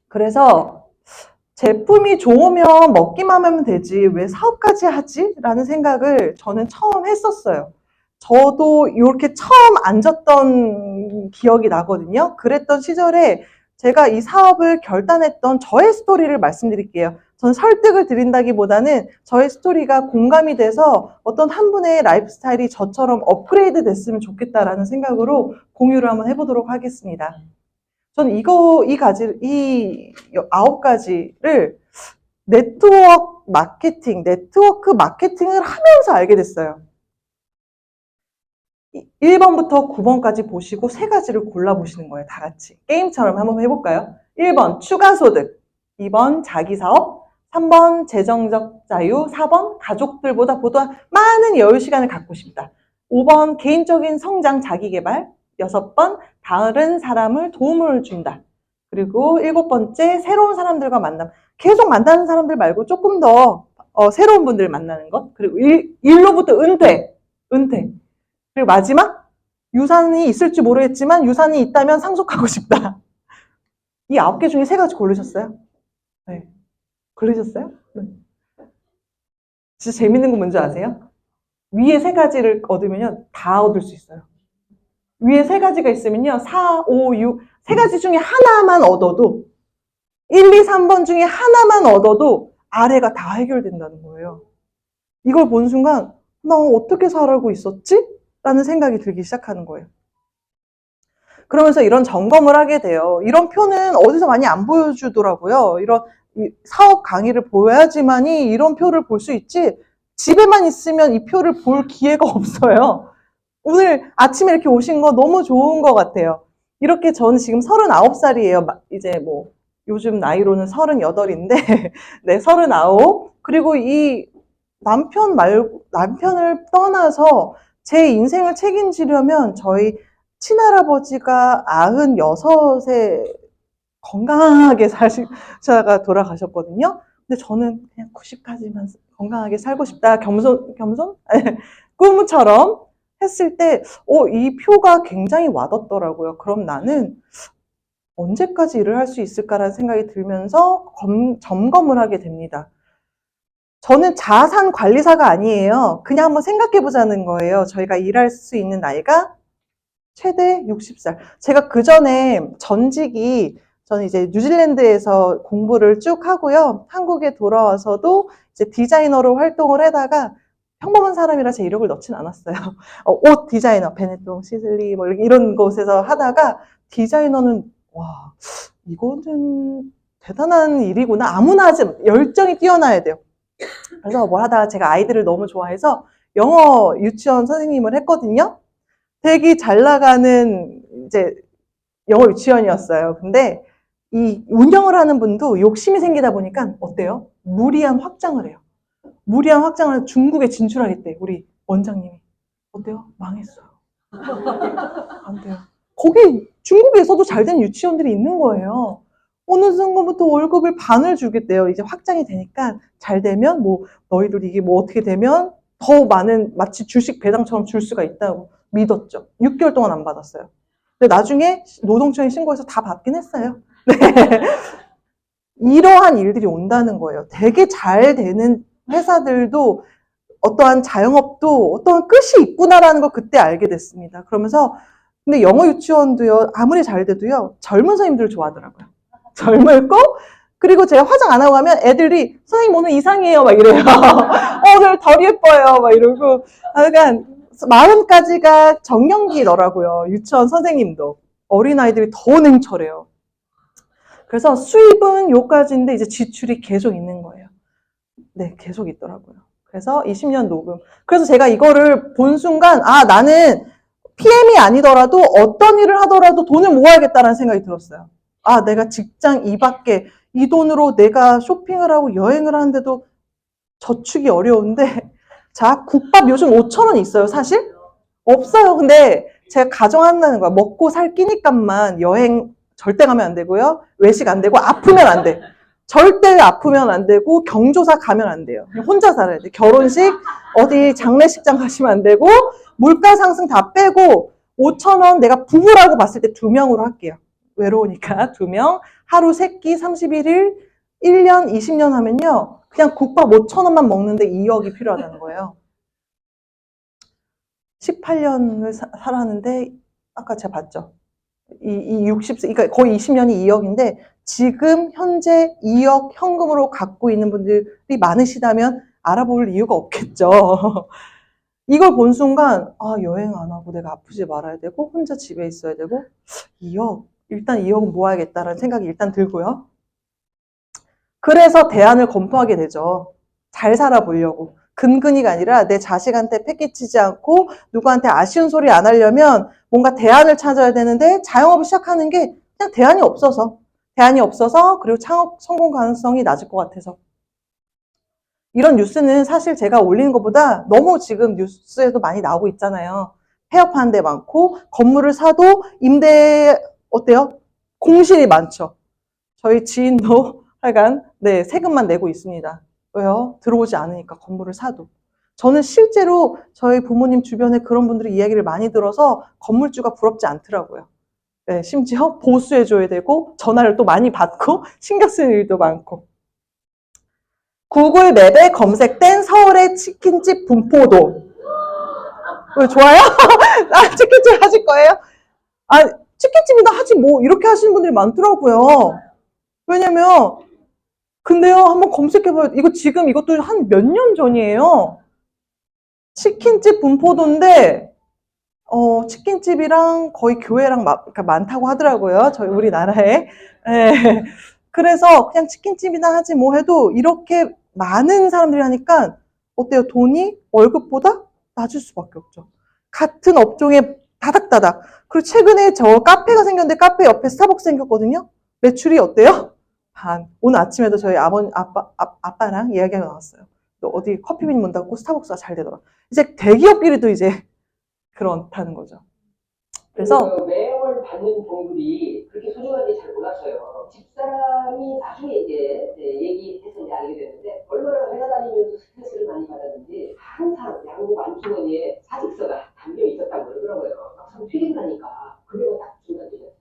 A: 그래서 제품이 좋으면 먹기만 하면 되지 왜 사업까지 하지? 라는 생각을 저는 처음 했었어요. 저도 이렇게 처음 앉았던 기억이 나거든요. 그랬던 시절에 제가 이 사업을 결단했던 저의 스토리를 말씀드릴게요. 저는 설득을 드린다기보다는 저의 스토리가 공감이 돼서 어떤 한 분의 라이프 스타일이 저처럼 업그레이드 됐으면 좋겠다라는 생각으로 공유를 한번 해보도록 하겠습니다. 저는 이 9가지를 네트워크 마케팅을 하면서 알게 됐어요. 1번부터 9번까지 보시고 3가지를 골라보시는 거예요. 다 같이. 게임처럼 한번 해볼까요? 1번 추가소득, 2번 자기사업, 3번 재정적 자유, 4번 가족들보다 보다 많은 여유 시간을 갖고 싶다. 5번 개인적인 성장 자기개발, 6번 다른 사람을 도움을 준다. 그리고 7번째 새로운 사람들과 만남. 계속 만나는 사람들 말고 조금 더 새로운 분들 만나는 것. 그리고 일로부터 은퇴. 그리고 마지막 유산이 있을지 모르겠지만 유산이 있다면 상속하고 싶다. 이 9개 중에 3가지 고르셨어요? 네. 고르셨어요? 네. 진짜 재밌는 거 뭔지 아세요? 위에 3가지를 얻으면 다 얻을 수 있어요. 위에 3가지가 있으면요. 4, 5, 6, 3가지 중에 하나만 얻어도 1, 2, 3번 중에 하나만 얻어도 아래가 다 해결된다는 거예요. 이걸 본 순간 나 어떻게 살고 있었지? 라는 생각이 들기 시작하는 거예요. 그러면서 이런 점검을 하게 돼요. 이런 표는 어디서 많이 안 보여주더라고요. 이런 사업 강의를 보여야지만이 이런 표를 볼 수 있지 집에만 있으면 이 표를 볼 기회가 없어요. 오늘 아침에 이렇게 오신 거 너무 좋은 것 같아요. 이렇게 저는 지금 39살이에요. 이제 뭐 요즘 나이로는 38인데 네, 39. 그리고 이 남편을 떠나서 제 인생을 책임지려면 저희 친할아버지가 96세 건강하게 사시다가 돌아가셨거든요. 근데 저는 그냥 90까지만 건강하게 살고 싶다. 겸손? 꿈처럼 했을 때, 이 표가 굉장히 와닿더라고요. 그럼 나는 언제까지 일을 할 수 있을까라는 생각이 들면서 점검을 하게 됩니다. 저는 자산 관리사가 아니에요. 그냥 한번 생각해 보자는 거예요. 저희가 일할 수 있는 나이가 최대 60살. 제가 그 전에 저는 이제 뉴질랜드에서 공부를 쭉 하고요. 한국에 돌아와서도 이제 디자이너로 활동을 하다가 평범한 사람이라 제 이력을 넣진 않았어요. 옷 디자이너, 베네통, 시슬리, 뭐 이런 곳에서 하다가 디자이너는, 와, 이거는 대단한 일이구나. 아무나 하지, 열정이 뛰어나야 돼요. 그래서 뭘 하다가 제가 아이들을 너무 좋아해서 영어 유치원 선생님을 했거든요. 되게 잘 나가는 이제 영어 유치원이었어요. 근데 이 운영을 하는 분도 욕심이 생기다 보니까 어때요? 무리한 확장을 해요. 무리한 확장을 해서 중국에 진출하겠대, 우리 원장님이. 어때요? 망했어요. 안 돼요. 거기 중국에서도 잘 된 유치원들이 있는 거예요. 어느 순간부터 월급을 반을 주겠대요. 이제 확장이 되니까 잘 되면 뭐 너희들 이게 뭐 어떻게 되면 더 많은 마치 주식 배당처럼 줄 수가 있다고 믿었죠. 6개월 동안 안 받았어요. 근데 나중에 노동청에 신고해서 다 받긴 했어요. 네. 이러한 일들이 온다는 거예요. 되게 잘 되는 회사들도 어떠한 자영업도 어떠한 끝이 있구나라는 걸 그때 알게 됐습니다. 그러면서 근데 영어 유치원도요, 아무리 잘 돼도요, 젊은 선생님들 좋아하더라고요. 젊을고, 그리고 제가 화장 안 하고 가면 애들이, 선생님 오늘 이상해요, 막 이래요. 오늘 덜 예뻐요, 막 이러고. 그러니까, 40까지가 정년기더라고요, 유치원 선생님도. 어린아이들이 더 냉철해요. 그래서 수입은 요까지인데, 이제 지출이 계속 있는 거예요. 네, 계속 있더라고요. 그래서 20년 녹음. 그래서 제가 이거를 본 순간, 나는 PM이 아니더라도 어떤 일을 하더라도 돈을 모아야겠다는 생각이 들었어요. 내가 직장 이밖에 이 돈으로 내가 쇼핑을 하고 여행을 하는데도 저축이 어려운데 자, 국밥 요즘 5,000원 있어요, 사실? 없어요. 근데 제가 가정한다는 거야. 먹고 살 끼니값만 여행 절대 가면 안 되고요. 외식 안 되고 아프면 안 돼. 절대 아프면 안 되고 경조사 가면 안 돼요. 혼자 살아야 돼. 결혼식 어디 장례식장 가시면 안 되고 물가 상승 다 빼고 5,000원 내가 부부라고 봤을 때 2명으로 할게요. 외로우니까 2명. 하루 3끼 31일 1년 20년 하면요. 그냥 국밥 5,000원만 먹는데 2억이 필요하다는 거예요. 18년을 살았는데 아까 제가 봤죠. 이 60세, 그러니까 거의 20년이 2억인데 지금 현재 2억 현금으로 갖고 있는 분들이 많으시다면 알아볼 이유가 없겠죠. 이걸 본 순간 여행 안 하고 내가 아프지 말아야 되고 혼자 집에 있어야 되고 2억, 일단 2억은 모아야겠다라는 생각이 일단 들고요. 그래서 대안을 검토하게 되죠. 잘 살아보려고. 근근이가 아니라 내 자식한테 패기치지 않고 누구한테 아쉬운 소리 안 하려면 뭔가 대안을 찾아야 되는데 자영업을 시작하는 게 그냥 대안이 없어서 그리고 창업 성공 가능성이 낮을 것 같아서 이런 뉴스는 사실 제가 올리는 것보다 너무 지금 뉴스에도 많이 나오고 있잖아요. 폐업하는 데 많고 건물을 사도 임대 어때요? 공실이 많죠. 저희 지인도 하여간 네, 세금만 내고 있습니다. 왜요? 들어오지 않으니까 건물을 사도. 저는 실제로 저희 부모님 주변에 그런 분들이 이야기를 많이 들어서 건물주가 부럽지 않더라고요. 네, 심지어 보수해줘야 되고 전화를 또 많이 받고 신경 쓰는 일도 많고. 구글 맵에 검색된 서울의 치킨집 분포도. 왜 좋아요? 치킨집 하실 거예요? 치킨집이나 하지 뭐 이렇게 하시는 분들이 많더라고요. 왜냐면 근데요, 한번 검색해봐요. 이것도 한 몇 년 전이에요. 치킨집 분포도인데, 치킨집이랑 거의 교회랑 그러니까 많다고 하더라고요. 저희 우리나라에. 네. 그래서 그냥 치킨집이나 하지 뭐 해도 이렇게 많은 사람들이 하니까 어때요? 돈이 월급보다 낮을 수밖에 없죠. 같은 업종에 다닥다닥. 그리고 최근에 저 카페가 생겼는데 카페 옆에 스타벅스 생겼거든요. 매출이 어때요? 오늘 아침에도 저희 아빠랑 이야기가 나왔어요. 어디 커피빈 문 닫고 스타벅스가 잘 되더라. 이제 대기업끼리도 이제 그렇다는 거죠. 그래서
B: 매월 받는 봉급이 그렇게 소중한지 잘 몰랐어요. 집사람이 나중에 이제 얘기해서 이제 알게 됐는데 얼마나 회사 다니면서 스트레스를 많이 받았는지 항상 양복 안주머니에 사직서가 담겨 있었다고 그러더라고요. 막상 퇴직을 하니까 금액은 딱 중간되셨습니다.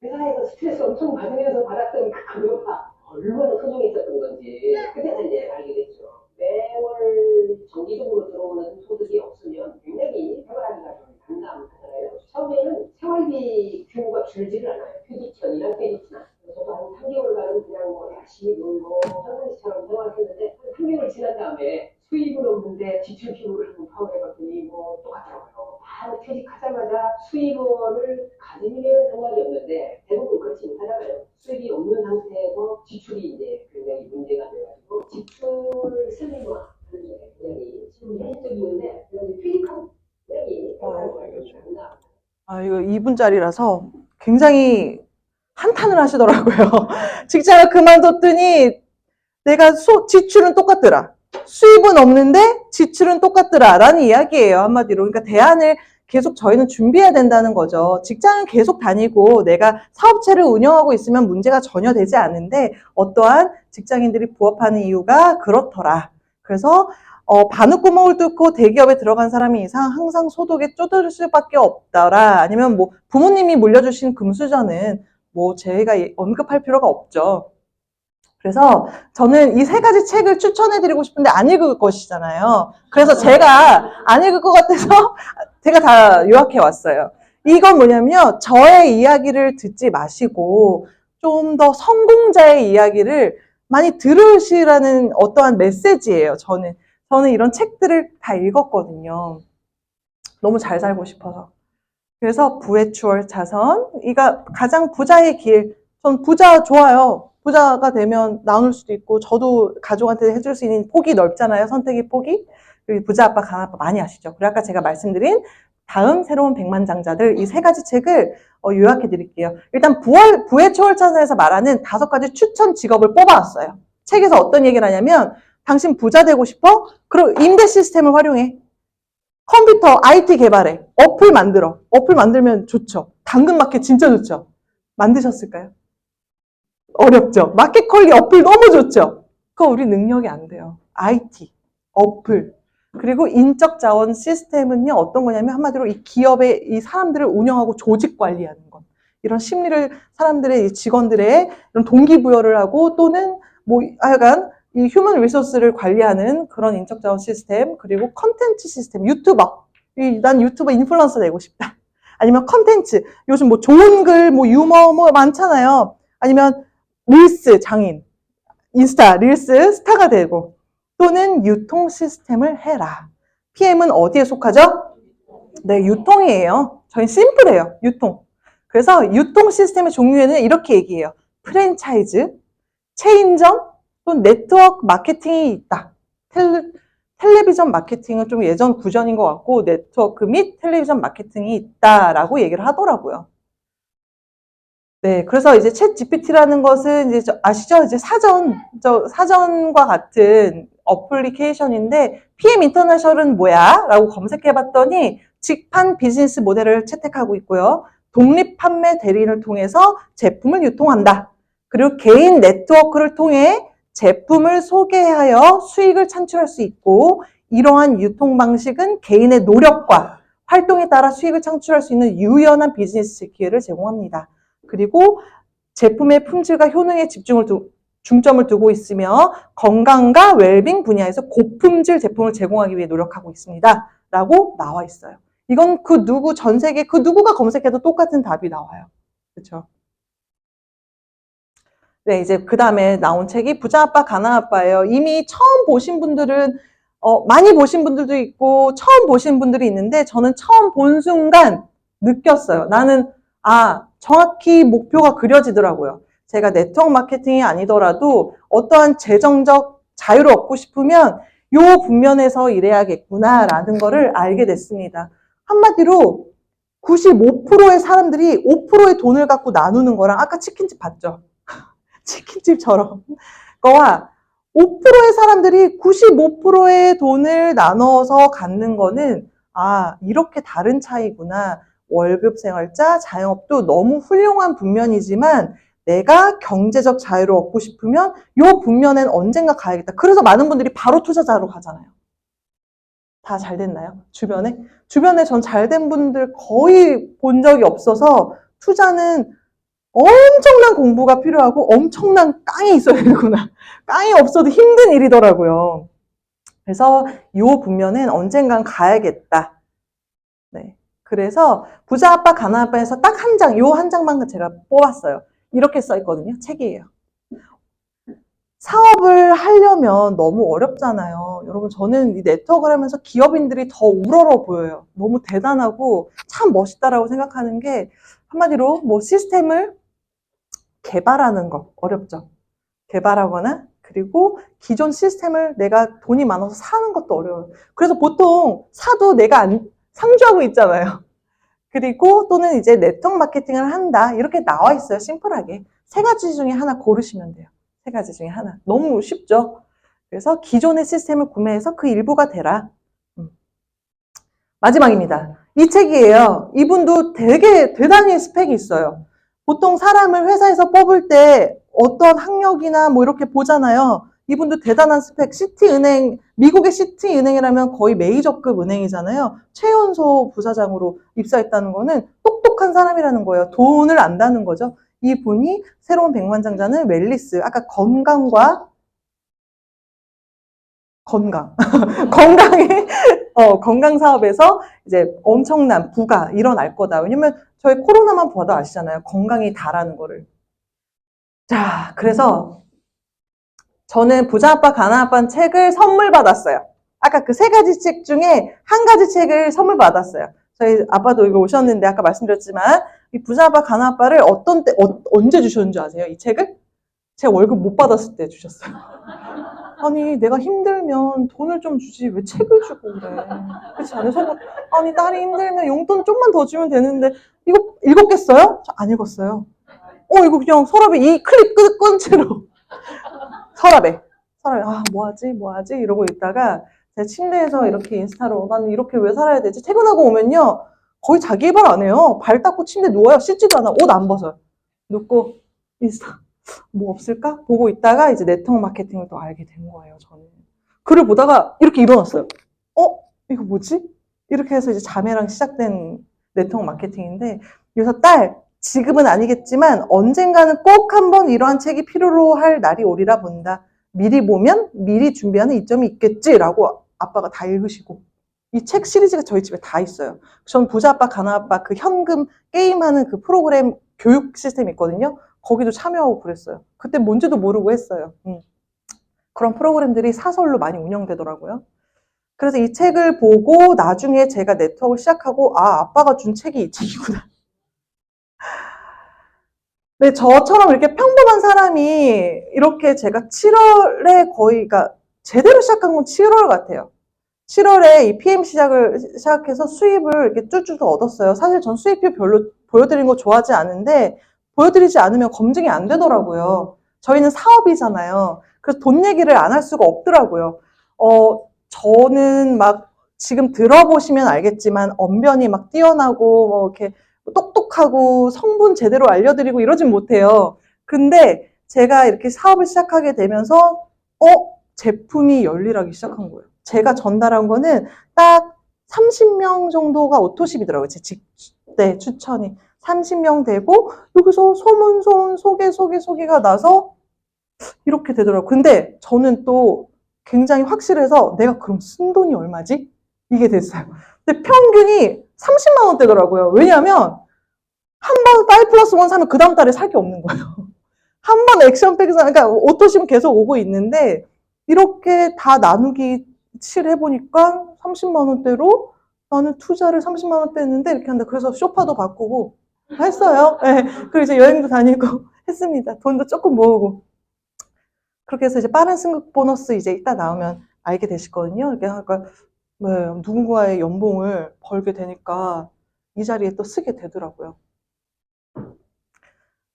B: 회사에서 스트레스 엄청 받으면서 받았던 그 금액가 얼마나 소중했었던 건지 그때서 이제 알게 됐죠. 매월 정기적으로 들어오는 소득이 없으면 굉장히 생활하기가 좀 난감하잖아요. 처음에는 생활비 규모가 줄지를 않아요. 휴지천이랑 휴지천. 저도 한 3개월간은 그냥 뭐 열심히 놀고 평상시처럼 생활했는데 한 3개월 지난 다음에 수입은 없는데 지출 규모를 한번 파악해봤더니 뭐 똑같더라고요. 바로 퇴직하자마자 수입원을 가지면 상관이 없는데 대부분 그렇지 못하잖아요. 수입이 없는 상태에서 지출이 이제 굉장히 문제가 돼가지고 지출 슬림화 하는 게 굉장히 지금 현실적이는데 퇴직하고 굉장히
A: 이거 2분짜리라서 굉장히 한탄을 하시더라고요. 직장을 그만뒀더니 내가 지출은 똑같더라. 수입은 없는데 지출은 똑같더라. 라는 이야기예요. 한마디로. 그러니까 대안을 계속 저희는 준비해야 된다는 거죠. 직장은 계속 다니고 내가 사업체를 운영하고 있으면 문제가 전혀 되지 않는데 어떠한 직장인들이 부업하는 이유가 그렇더라. 그래서 바늘구멍을 뚫고 대기업에 들어간 사람이 이상 항상 소득에 쪼들 수밖에 없더라. 아니면 뭐 부모님이 물려주신 금수저는 뭐 저희가 언급할 필요가 없죠. 그래서 저는 이 3가지 책을 추천해드리고 싶은데 안 읽을 것이잖아요. 그래서 제가 안 읽을 것 같아서 제가 다 요약해 왔어요. 이건 뭐냐면 저의 이야기를 듣지 마시고 좀 더 성공자의 이야기를 많이 들으시라는 어떠한 메시지예요. 저는 이런 책들을 다 읽었거든요. 너무 잘 살고 싶어서. 그래서 부의 추월 자선, 이가 가장 부자의 길. 전 부자 좋아요. 부자가 되면 나눌 수도 있고 저도 가족한테 해줄 수 있는 폭이 넓잖아요. 선택의 폭이. 부자 아빠 강한 아빠 많이 아시죠? 그리고 아까 제가 말씀드린 다음 새로운 백만장자들 이 3가지 책을 요약해 드릴게요. 일단 부의 초월자산에서 말하는 5가지 추천 직업을 뽑아왔어요. 책에서 어떤 얘기를 하냐면 당신 부자 되고 싶어? 그럼 임대 시스템을 활용해. 컴퓨터 IT 개발해. 어플 만들어. 어플 만들면 좋죠. 당근마켓 진짜 좋죠. 만드셨을까요? 어렵죠. 마켓 관리 어플 너무 좋죠. 그거 우리 능력이 안 돼요. IT, 어플. 그리고 인적 자원 시스템은요, 어떤 거냐면 한마디로 이 기업의 이 사람들을 운영하고 조직 관리하는 것. 이런 심리를 사람들의 직원들의 이런 동기부여를 하고 또는 뭐 하여간 이 휴먼 리소스를 관리하는 그런 인적 자원 시스템, 그리고 컨텐츠 시스템, 유튜버. 난 유튜버 인플루언서 되고 싶다. 아니면 컨텐츠. 요즘 뭐 좋은 글, 뭐 유머 뭐 많잖아요. 아니면 릴스 장인, 인스타 릴스 스타가 되고, 또는 유통 시스템을 해라. PM은 어디에 속하죠? 네, 유통이에요. 저희 심플해요. 유통. 그래서 유통 시스템의 종류에는 이렇게 얘기해요. 프랜차이즈, 체인점, 또는 네트워크 마케팅이 있다. 텔레비전 마케팅은 좀 예전 구전인 것 같고 네트워크 및 텔레비전 마케팅이 있다라고 얘기를 하더라고요. 네, 그래서 이제 챗 GPT라는 것은 이제 아시죠? 이제 사전과 같은 어플리케이션인데 PM 인터내셔널은 뭐야? 라고 검색해봤더니 직판 비즈니스 모델을 채택하고 있고요. 독립 판매 대리인을 통해서 제품을 유통한다. 그리고 개인 네트워크를 통해 제품을 소개하여 수익을 창출할 수 있고, 이러한 유통 방식은 개인의 노력과 활동에 따라 수익을 창출할 수 있는 유연한 비즈니스 기회를 제공합니다. 그리고 제품의 품질과 효능에 중점을 두고 있으며 건강과 웰빙 분야에서 고품질 제품을 제공하기 위해 노력하고 있습니다. 라고 나와 있어요. 이건 전 세계 그 누구가 검색해도 똑같은 답이 나와요. 그렇죠? 네, 이제 그 다음에 나온 책이 부자 아빠, 가난 아빠예요. 이미 처음 보신 분들은, 많이 보신 분들도 있고, 처음 보신 분들이 있는데, 저는 처음 본 순간 느꼈어요. 나는, 정확히 목표가 그려지더라고요. 제가 네트워크 마케팅이 아니더라도 어떠한 재정적 자유를 얻고 싶으면 요 분면에서 일해야겠구나라는 거를 알게 됐습니다. 한마디로 95%의 사람들이 5%의 돈을 갖고 나누는 거랑 아까 치킨집 봤죠? 치킨집처럼 거와 5%의 사람들이 95%의 돈을 나눠서 갖는 거는 이렇게 다른 차이구나. 월급 생활자, 자영업도 너무 훌륭한 분면이지만 내가 경제적 자유를 얻고 싶으면 요 분면엔 언젠가 가야겠다. 그래서 많은 분들이 바로 투자자로 가잖아요. 다 잘 됐나요? 주변에 전 잘 된 분들 거의 본 적이 없어서 투자는 엄청난 공부가 필요하고 엄청난 깡이 있어야 되구나. 깡이 없어도 힘든 일이더라고요. 그래서 이 분면은 언젠간 가야겠다. 네. 그래서 부자 아빠, 가난 아빠에서 딱 한 장, 요 한 장만 제가 뽑았어요. 이렇게 써 있거든요. 책이에요. 사업을 하려면 너무 어렵잖아요. 여러분, 저는 이 네트워크를 하면서 기업인들이 더 우러러 보여요. 너무 대단하고 참 멋있다라고 생각하는 게 한마디로 뭐 시스템을 개발하는 거 어렵죠. 개발하거나 그리고 기존 시스템을 내가 돈이 많아서 사는 것도 어려워요. 그래서 보통 사도 내가 상주하고 있잖아요. 그리고 또는 이제 네트워크 마케팅을 한다. 이렇게 나와 있어요. 심플하게. 세 가지 중에 하나 고르시면 돼요. 세 가지 중에 하나. 너무 쉽죠? 그래서 기존의 시스템을 구매해서 그 일부가 되라. 마지막입니다. 이 책이에요. 이분도 되게 대단히 스펙이 있어요. 보통 사람을 회사에서 뽑을 때 어떤 학력이나 뭐 이렇게 보잖아요. 이분도 대단한 스펙, 시티은행, 미국의 시티은행이라면 거의 메이저급 은행이잖아요. 최연소 부사장으로 입사했다는 거는 똑똑한 사람이라는 거예요. 돈을 안다는 거죠. 이분이 새로운 백만장자는 웰리스, 아까 건강과 건강의 건강 사업에서 이제 엄청난 부가 일어날 거다. 왜냐면 저희 코로나만 봐도 아시잖아요. 건강이 다라는 거를. 자, 그래서 저는 부자 아빠, 가난 아빠는 책을 선물 받았어요. 아까 그 세 가지 책 중에 한 가지 책을 선물 받았어요. 저희 아빠도 이거 오셨는데 아까 말씀드렸지만 이 부자 아빠, 가난 아빠를 언제 주셨는지 아세요? 이 책을? 제가 월급 못 받았을 때 주셨어요. 아니 내가 힘들면 돈을 좀 주지 왜 책을 주고 그래. 그렇지 않아요? 아니 딸이 힘들면 용돈 좀만 더 주면 되는데 이거 읽었겠어요? 저 안 읽었어요. 이거 그냥 서랍에 이 클립 끈 채로 서랍에 뭐하지 이러고 있다가 제 침대에서 이렇게 인스타로 나는 이렇게 왜 살아야 되지? 퇴근하고 오면요 거의 자기 개발 안 해요. 발 닦고 침대 누워요. 씻지도 않아. 옷 안 벗어요. 눕고 인스타 뭐 없을까? 보고 있다가 이제 네트워크 마케팅을 또 알게 된 거예요, 저는. 글을 보다가 이렇게 일어났어요. 이거 뭐지? 이렇게 해서 이제 자매랑 시작된 네트워크 마케팅인데, 그래서 지금은 아니겠지만 언젠가는 꼭 한번 이러한 책이 필요로 할 날이 오리라 본다. 미리 보면 미리 준비하는 이점이 있겠지라고 아빠가 다 읽으시고. 이 책 시리즈가 저희 집에 다 있어요. 전 부자 아빠, 가난 아빠 그 현금 게임하는 그 프로그램 교육 시스템 있거든요. 거기도 참여하고 그랬어요. 그때 뭔지도 모르고 했어요. 그런 프로그램들이 사설로 많이 운영되더라고요. 그래서 이 책을 보고 나중에 제가 네트워크를 시작하고 아빠가 준 책이 이 책이구나. 네, 저처럼 이렇게 평범한 사람이 이렇게 제가 7월에 거의, 그러니까 제대로 시작한 건 7월 같아요. 7월에 이 PM 시작해서 수입을 이렇게 쭈쭈 얻었어요. 사실 전 수입표 별로 보여드리는 거 좋아하지 않은데, 보여드리지 않으면 검증이 안 되더라고요. 저희는 사업이잖아요. 그래서 돈 얘기를 안 할 수가 없더라고요. 저는 막 지금 들어보시면 알겠지만 언변이 막 뛰어나고 뭐 이렇게 똑똑하고 성분 제대로 알려드리고 이러진 못해요. 근데 제가 이렇게 사업을 시작하게 되면서 제품이 열일하기 시작한 거예요. 제가 전달한 거는 딱 30명 정도가 오토십이더라고요. 제 네, 추천이. 30명 되고 여기서 소문 소개가 나서 이렇게 되더라고요. 근데 저는 또 굉장히 확실해서 내가 그럼 쓴 돈이 얼마지? 이게 됐어요. 근데 평균이 30만 원대더라고요. 왜냐하면 한 번 5+1 사면 그 다음 달에 살 게 없는 거예요. 한 번 액션팩 사면, 그러니까 오토심은 계속 오고 있는데 이렇게 다 나누기 7 해보니까 30만 원대로 나는 투자를 30만 원대 했는데 이렇게 한다. 그래서 쇼파도 바꾸고 했어요. 네. 그리고 이제 여행도 다니고 했습니다. 돈도 조금 모으고. 그렇게 해서 이제 빠른 승급 보너스 이제 이따 나오면 알게 되실 거거든요. 그러니까 네, 누군가의 연봉을 벌게 되니까 이 자리에 또 쓰게 되더라고요.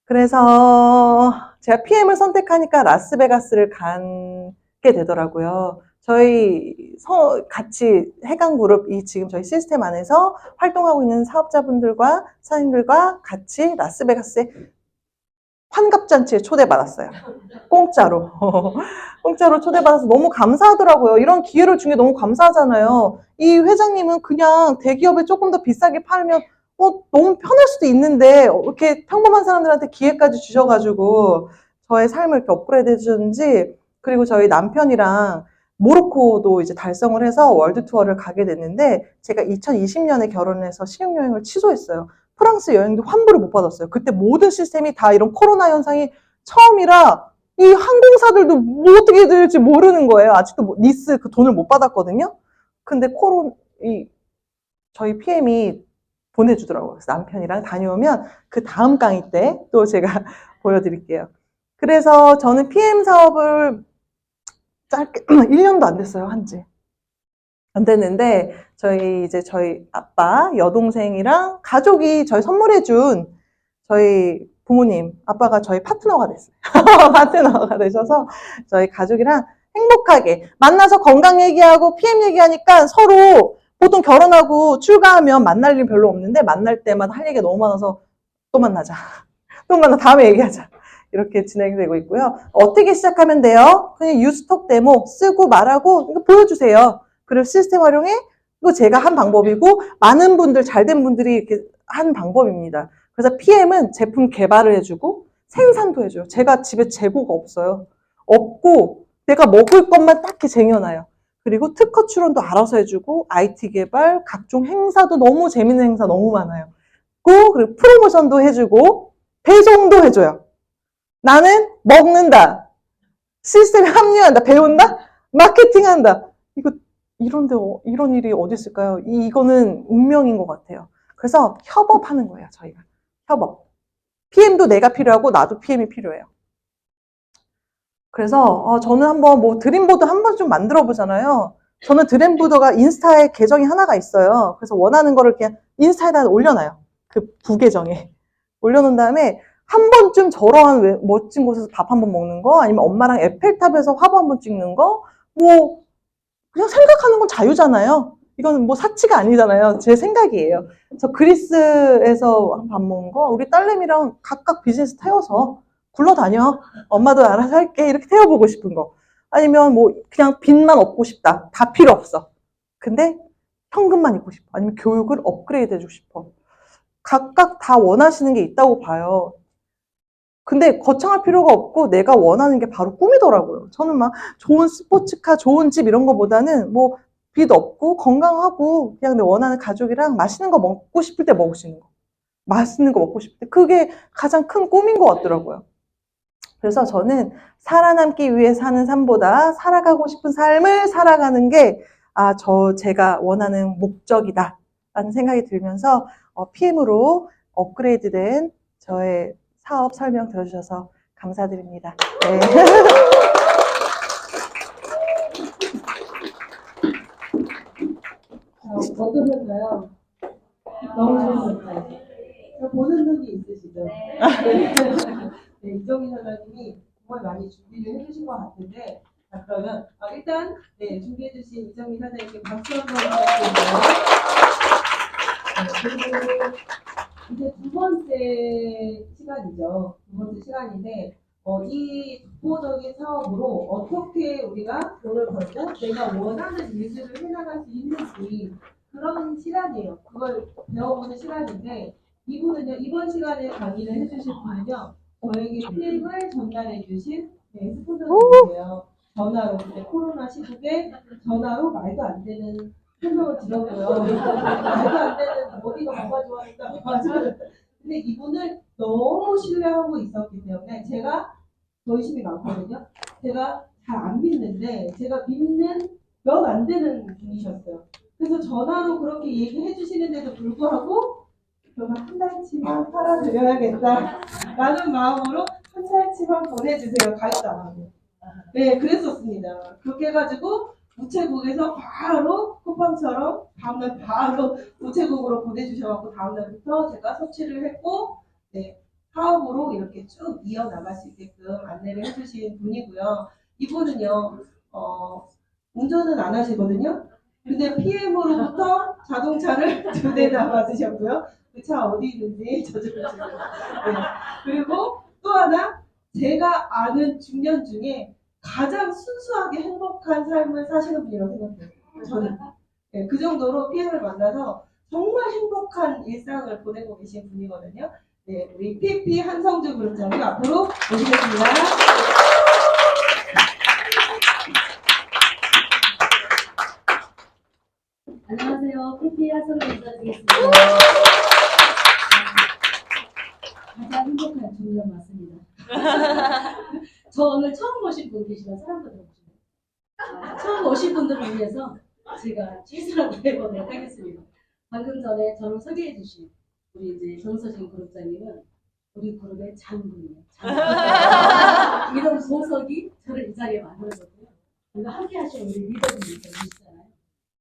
A: 그래서 제가 PM을 선택하니까 라스베가스를 가게 되더라고요. 저희 같이 해강그룹, 이 지금 저희 시스템 안에서 활동하고 있는 사업자분들과 사장님들과 같이 라스베가스에 환갑잔치에 초대받았어요. 공짜로. 공짜로 초대받아서 너무 감사하더라고요. 이런 기회를 준 게 너무 감사하잖아요. 이 회장님은 그냥 대기업에 조금 더 비싸게 팔면 너무 편할 수도 있는데 이렇게 평범한 사람들한테 기회까지 주셔가지고 저의 삶을 이렇게 업그레이드 해주셨는지, 그리고 저희 남편이랑 모로코도 이제 달성을 해서 월드 투어를 가게 됐는데, 제가 2020년에 결혼해서 신혼여행을 취소했어요. 프랑스 여행도 환불을 못 받았어요. 그때 모든 시스템이 다 이런 코로나 현상이 처음이라 이 항공사들도 뭐 어떻게 될지 모르는 거예요. 아직도 니스 그 돈을 못 받았거든요. 근데 저희 PM이 보내주더라고요. 그래서 남편이랑 다녀오면 그 다음 강의 때 또 제가 보여드릴게요. 그래서 저는 PM 사업을 짧게 1년도 안 됐어요, 한지. 안 됐는데 저희 아빠 여동생이랑 가족이 저희 선물해준 저희 부모님 아빠가 저희 파트너가 됐어요. 파트너가 되셔서 저희 가족이랑 행복하게 만나서 건강 얘기하고 PM 얘기하니까 서로 보통 결혼하고 출가하면 만날 일 별로 없는데 만날 때마다 할 얘기가 너무 많아서 또 만나자. 또 만나 다음에 얘기하자. 이렇게 진행되고 있고요. 어떻게 시작하면 돼요? 그냥 유스톡 데모 쓰고 말하고 이거 보여주세요. 그리고 시스템 활용해? 이거 제가 한 방법이고 많은 분들, 잘된 분들이 이렇게 한 방법입니다. 그래서 PM은 제품 개발을 해주고 생산도 해줘요. 제가 집에 재고가 없어요. 없고 내가 먹을 것만 딱히 쟁여놔요. 그리고 특허 출원도 알아서 해주고 IT 개발, 각종 행사도 너무 재밌는 행사 너무 많아요. 그리고 프로모션도 해주고 배송도 해줘요. 나는 먹는다. 시스템에 합류한다. 배운다. 마케팅한다. 이런 일이 어디 있을까요? 이거는 운명인 것 같아요. 그래서 협업하는 거예요, 저희가. 협업. PM도 내가 필요하고 나도 PM이 필요해요. 그래서 저는 한번 드림보드 한번 좀 만들어 보잖아요. 저는 드림보드가 인스타에 계정이 하나가 있어요. 그래서 원하는 거를 그냥 인스타에다 올려놔요. 그 부계정에. 올려놓은 다음에 한 번쯤 저러한 멋진 곳에서 밥 한 번 먹는 거, 아니면 엄마랑 에펠탑에서 화보 한 번 찍는 거, 그냥 생각하는 건 자유잖아요. 이거는 사치가 아니잖아요. 제 생각이에요. 저 그리스에서 밥 먹은 거, 우리 딸내미랑 각각 비즈니스 태워서 굴러다녀. 엄마도 알아서 할게. 이렇게 태워보고 싶은 거. 아니면 뭐 그냥 빚만 없고 싶다. 다 필요 없어. 근데 현금만 있고 싶어. 아니면 교육을 업그레이드 해주고 싶어. 각각 다 원하시는 게 있다고 봐요. 근데 거창할 필요가 없고 내가 원하는 게 바로 꿈이더라고요. 저는 막 좋은 스포츠카, 좋은 집 이런 거보다는 뭐 빚 없고 건강하고 그냥 내 원하는 가족이랑 맛있는 거 먹고 싶을 때 먹을 수 있는 거. 맛있는 거 먹고 싶을 때. 그게 가장 큰 꿈인 것 같더라고요. 그래서 저는 살아남기 위해 사는 삶보다 살아가고 싶은 삶을 살아가는 게 제가 원하는 목적이다 라는 생각이 들면서 PM으로 업그레이드된 저의 사업 설명 들어주셔서 감사드립니다. 네.
C: 어떠셨나요? 너무 좋으셨어요. 보는 눈이 있으시죠? 네, 이정희 사장님이 정말 많이 준비를 해주신 것 같은데, 그러면 일단 준비해주신 이정희 사장님께 박수 한번 부탁드립니다. 그리고 이제 두 번째 시간이죠. 두 번째 시간인데, 이 독보적인 사업으로 어떻게 우리가 돈을 벌고 내가 원하는 일들을 해나갈 수 있는지 그런 시간이에요. 그걸 배워보는 시간인데 이분은요, 이번 시간에 강의를 해주실 분은요, 저에게 필름을 전달해주신 스폰서님이세요. 전화로, 그때 코로나 시국에 전화로 말도 안 되는 설명을 들었고요. 말도 안 되는 어디가 뭐가 좋아졌다고 하죠. 근데 이분을 너무 신뢰하고 있었기 때문에 제가 의심이 많거든요. 제가 잘 안 믿는데 제가 믿는 몇 안 되는 분이셨어요. 그래서 전화로 그렇게 얘기해 주시는데도 불구하고 그러면 한 달치만 팔아드려야겠다 라는 마음으로 한 달치만 보내주세요. 가입도 안 하고. 네, 그랬었습니다. 그렇게 해가지고 우체국에서 바로 쿠팡처럼 다음날 바로 우체국으로 보내주셔서 다음날부터 제가 섭취를 했고 사업으로 이렇게 쭉 이어나갈 수 있게끔 안내를 해주신 분이고요. 이분은요, 운전은 안 하시거든요. 근데 PM으로부터 자동차를 2대나 받으셨고요. 그 차 어디 있는지 저쪽으로. 네. 그리고 또 하나, 제가 아는 중년 중에 가장 순수하게 행복한 삶을 사시는 분이라고 생각해요. 저는. 네, 그 정도로 PM을 만나서 정말 행복한 일상을 보내고 계신 분이거든요. 네, 우리 PP 한성주 그룹장님 앞으로 모시겠습니다.
D: 안녕하세요. PP 한성주 인사드리겠습니다. 가장 행복한 중년 맞습니다. 저 오늘 처음 오신 분 계시면 손 한번 들어보시면 처음 오신 분들을 위해서 제가 최선을 다해보도록 하겠습니다. 방금 전에 저를 소개해 주신 우리 이제 정서진 그룹장님은 우리 그룹의 장군이에요. 장군. 이런 보석이 저를 이 자리에 만들어줬고요. 우리가 함께 하신 우리 리더분이 있어요.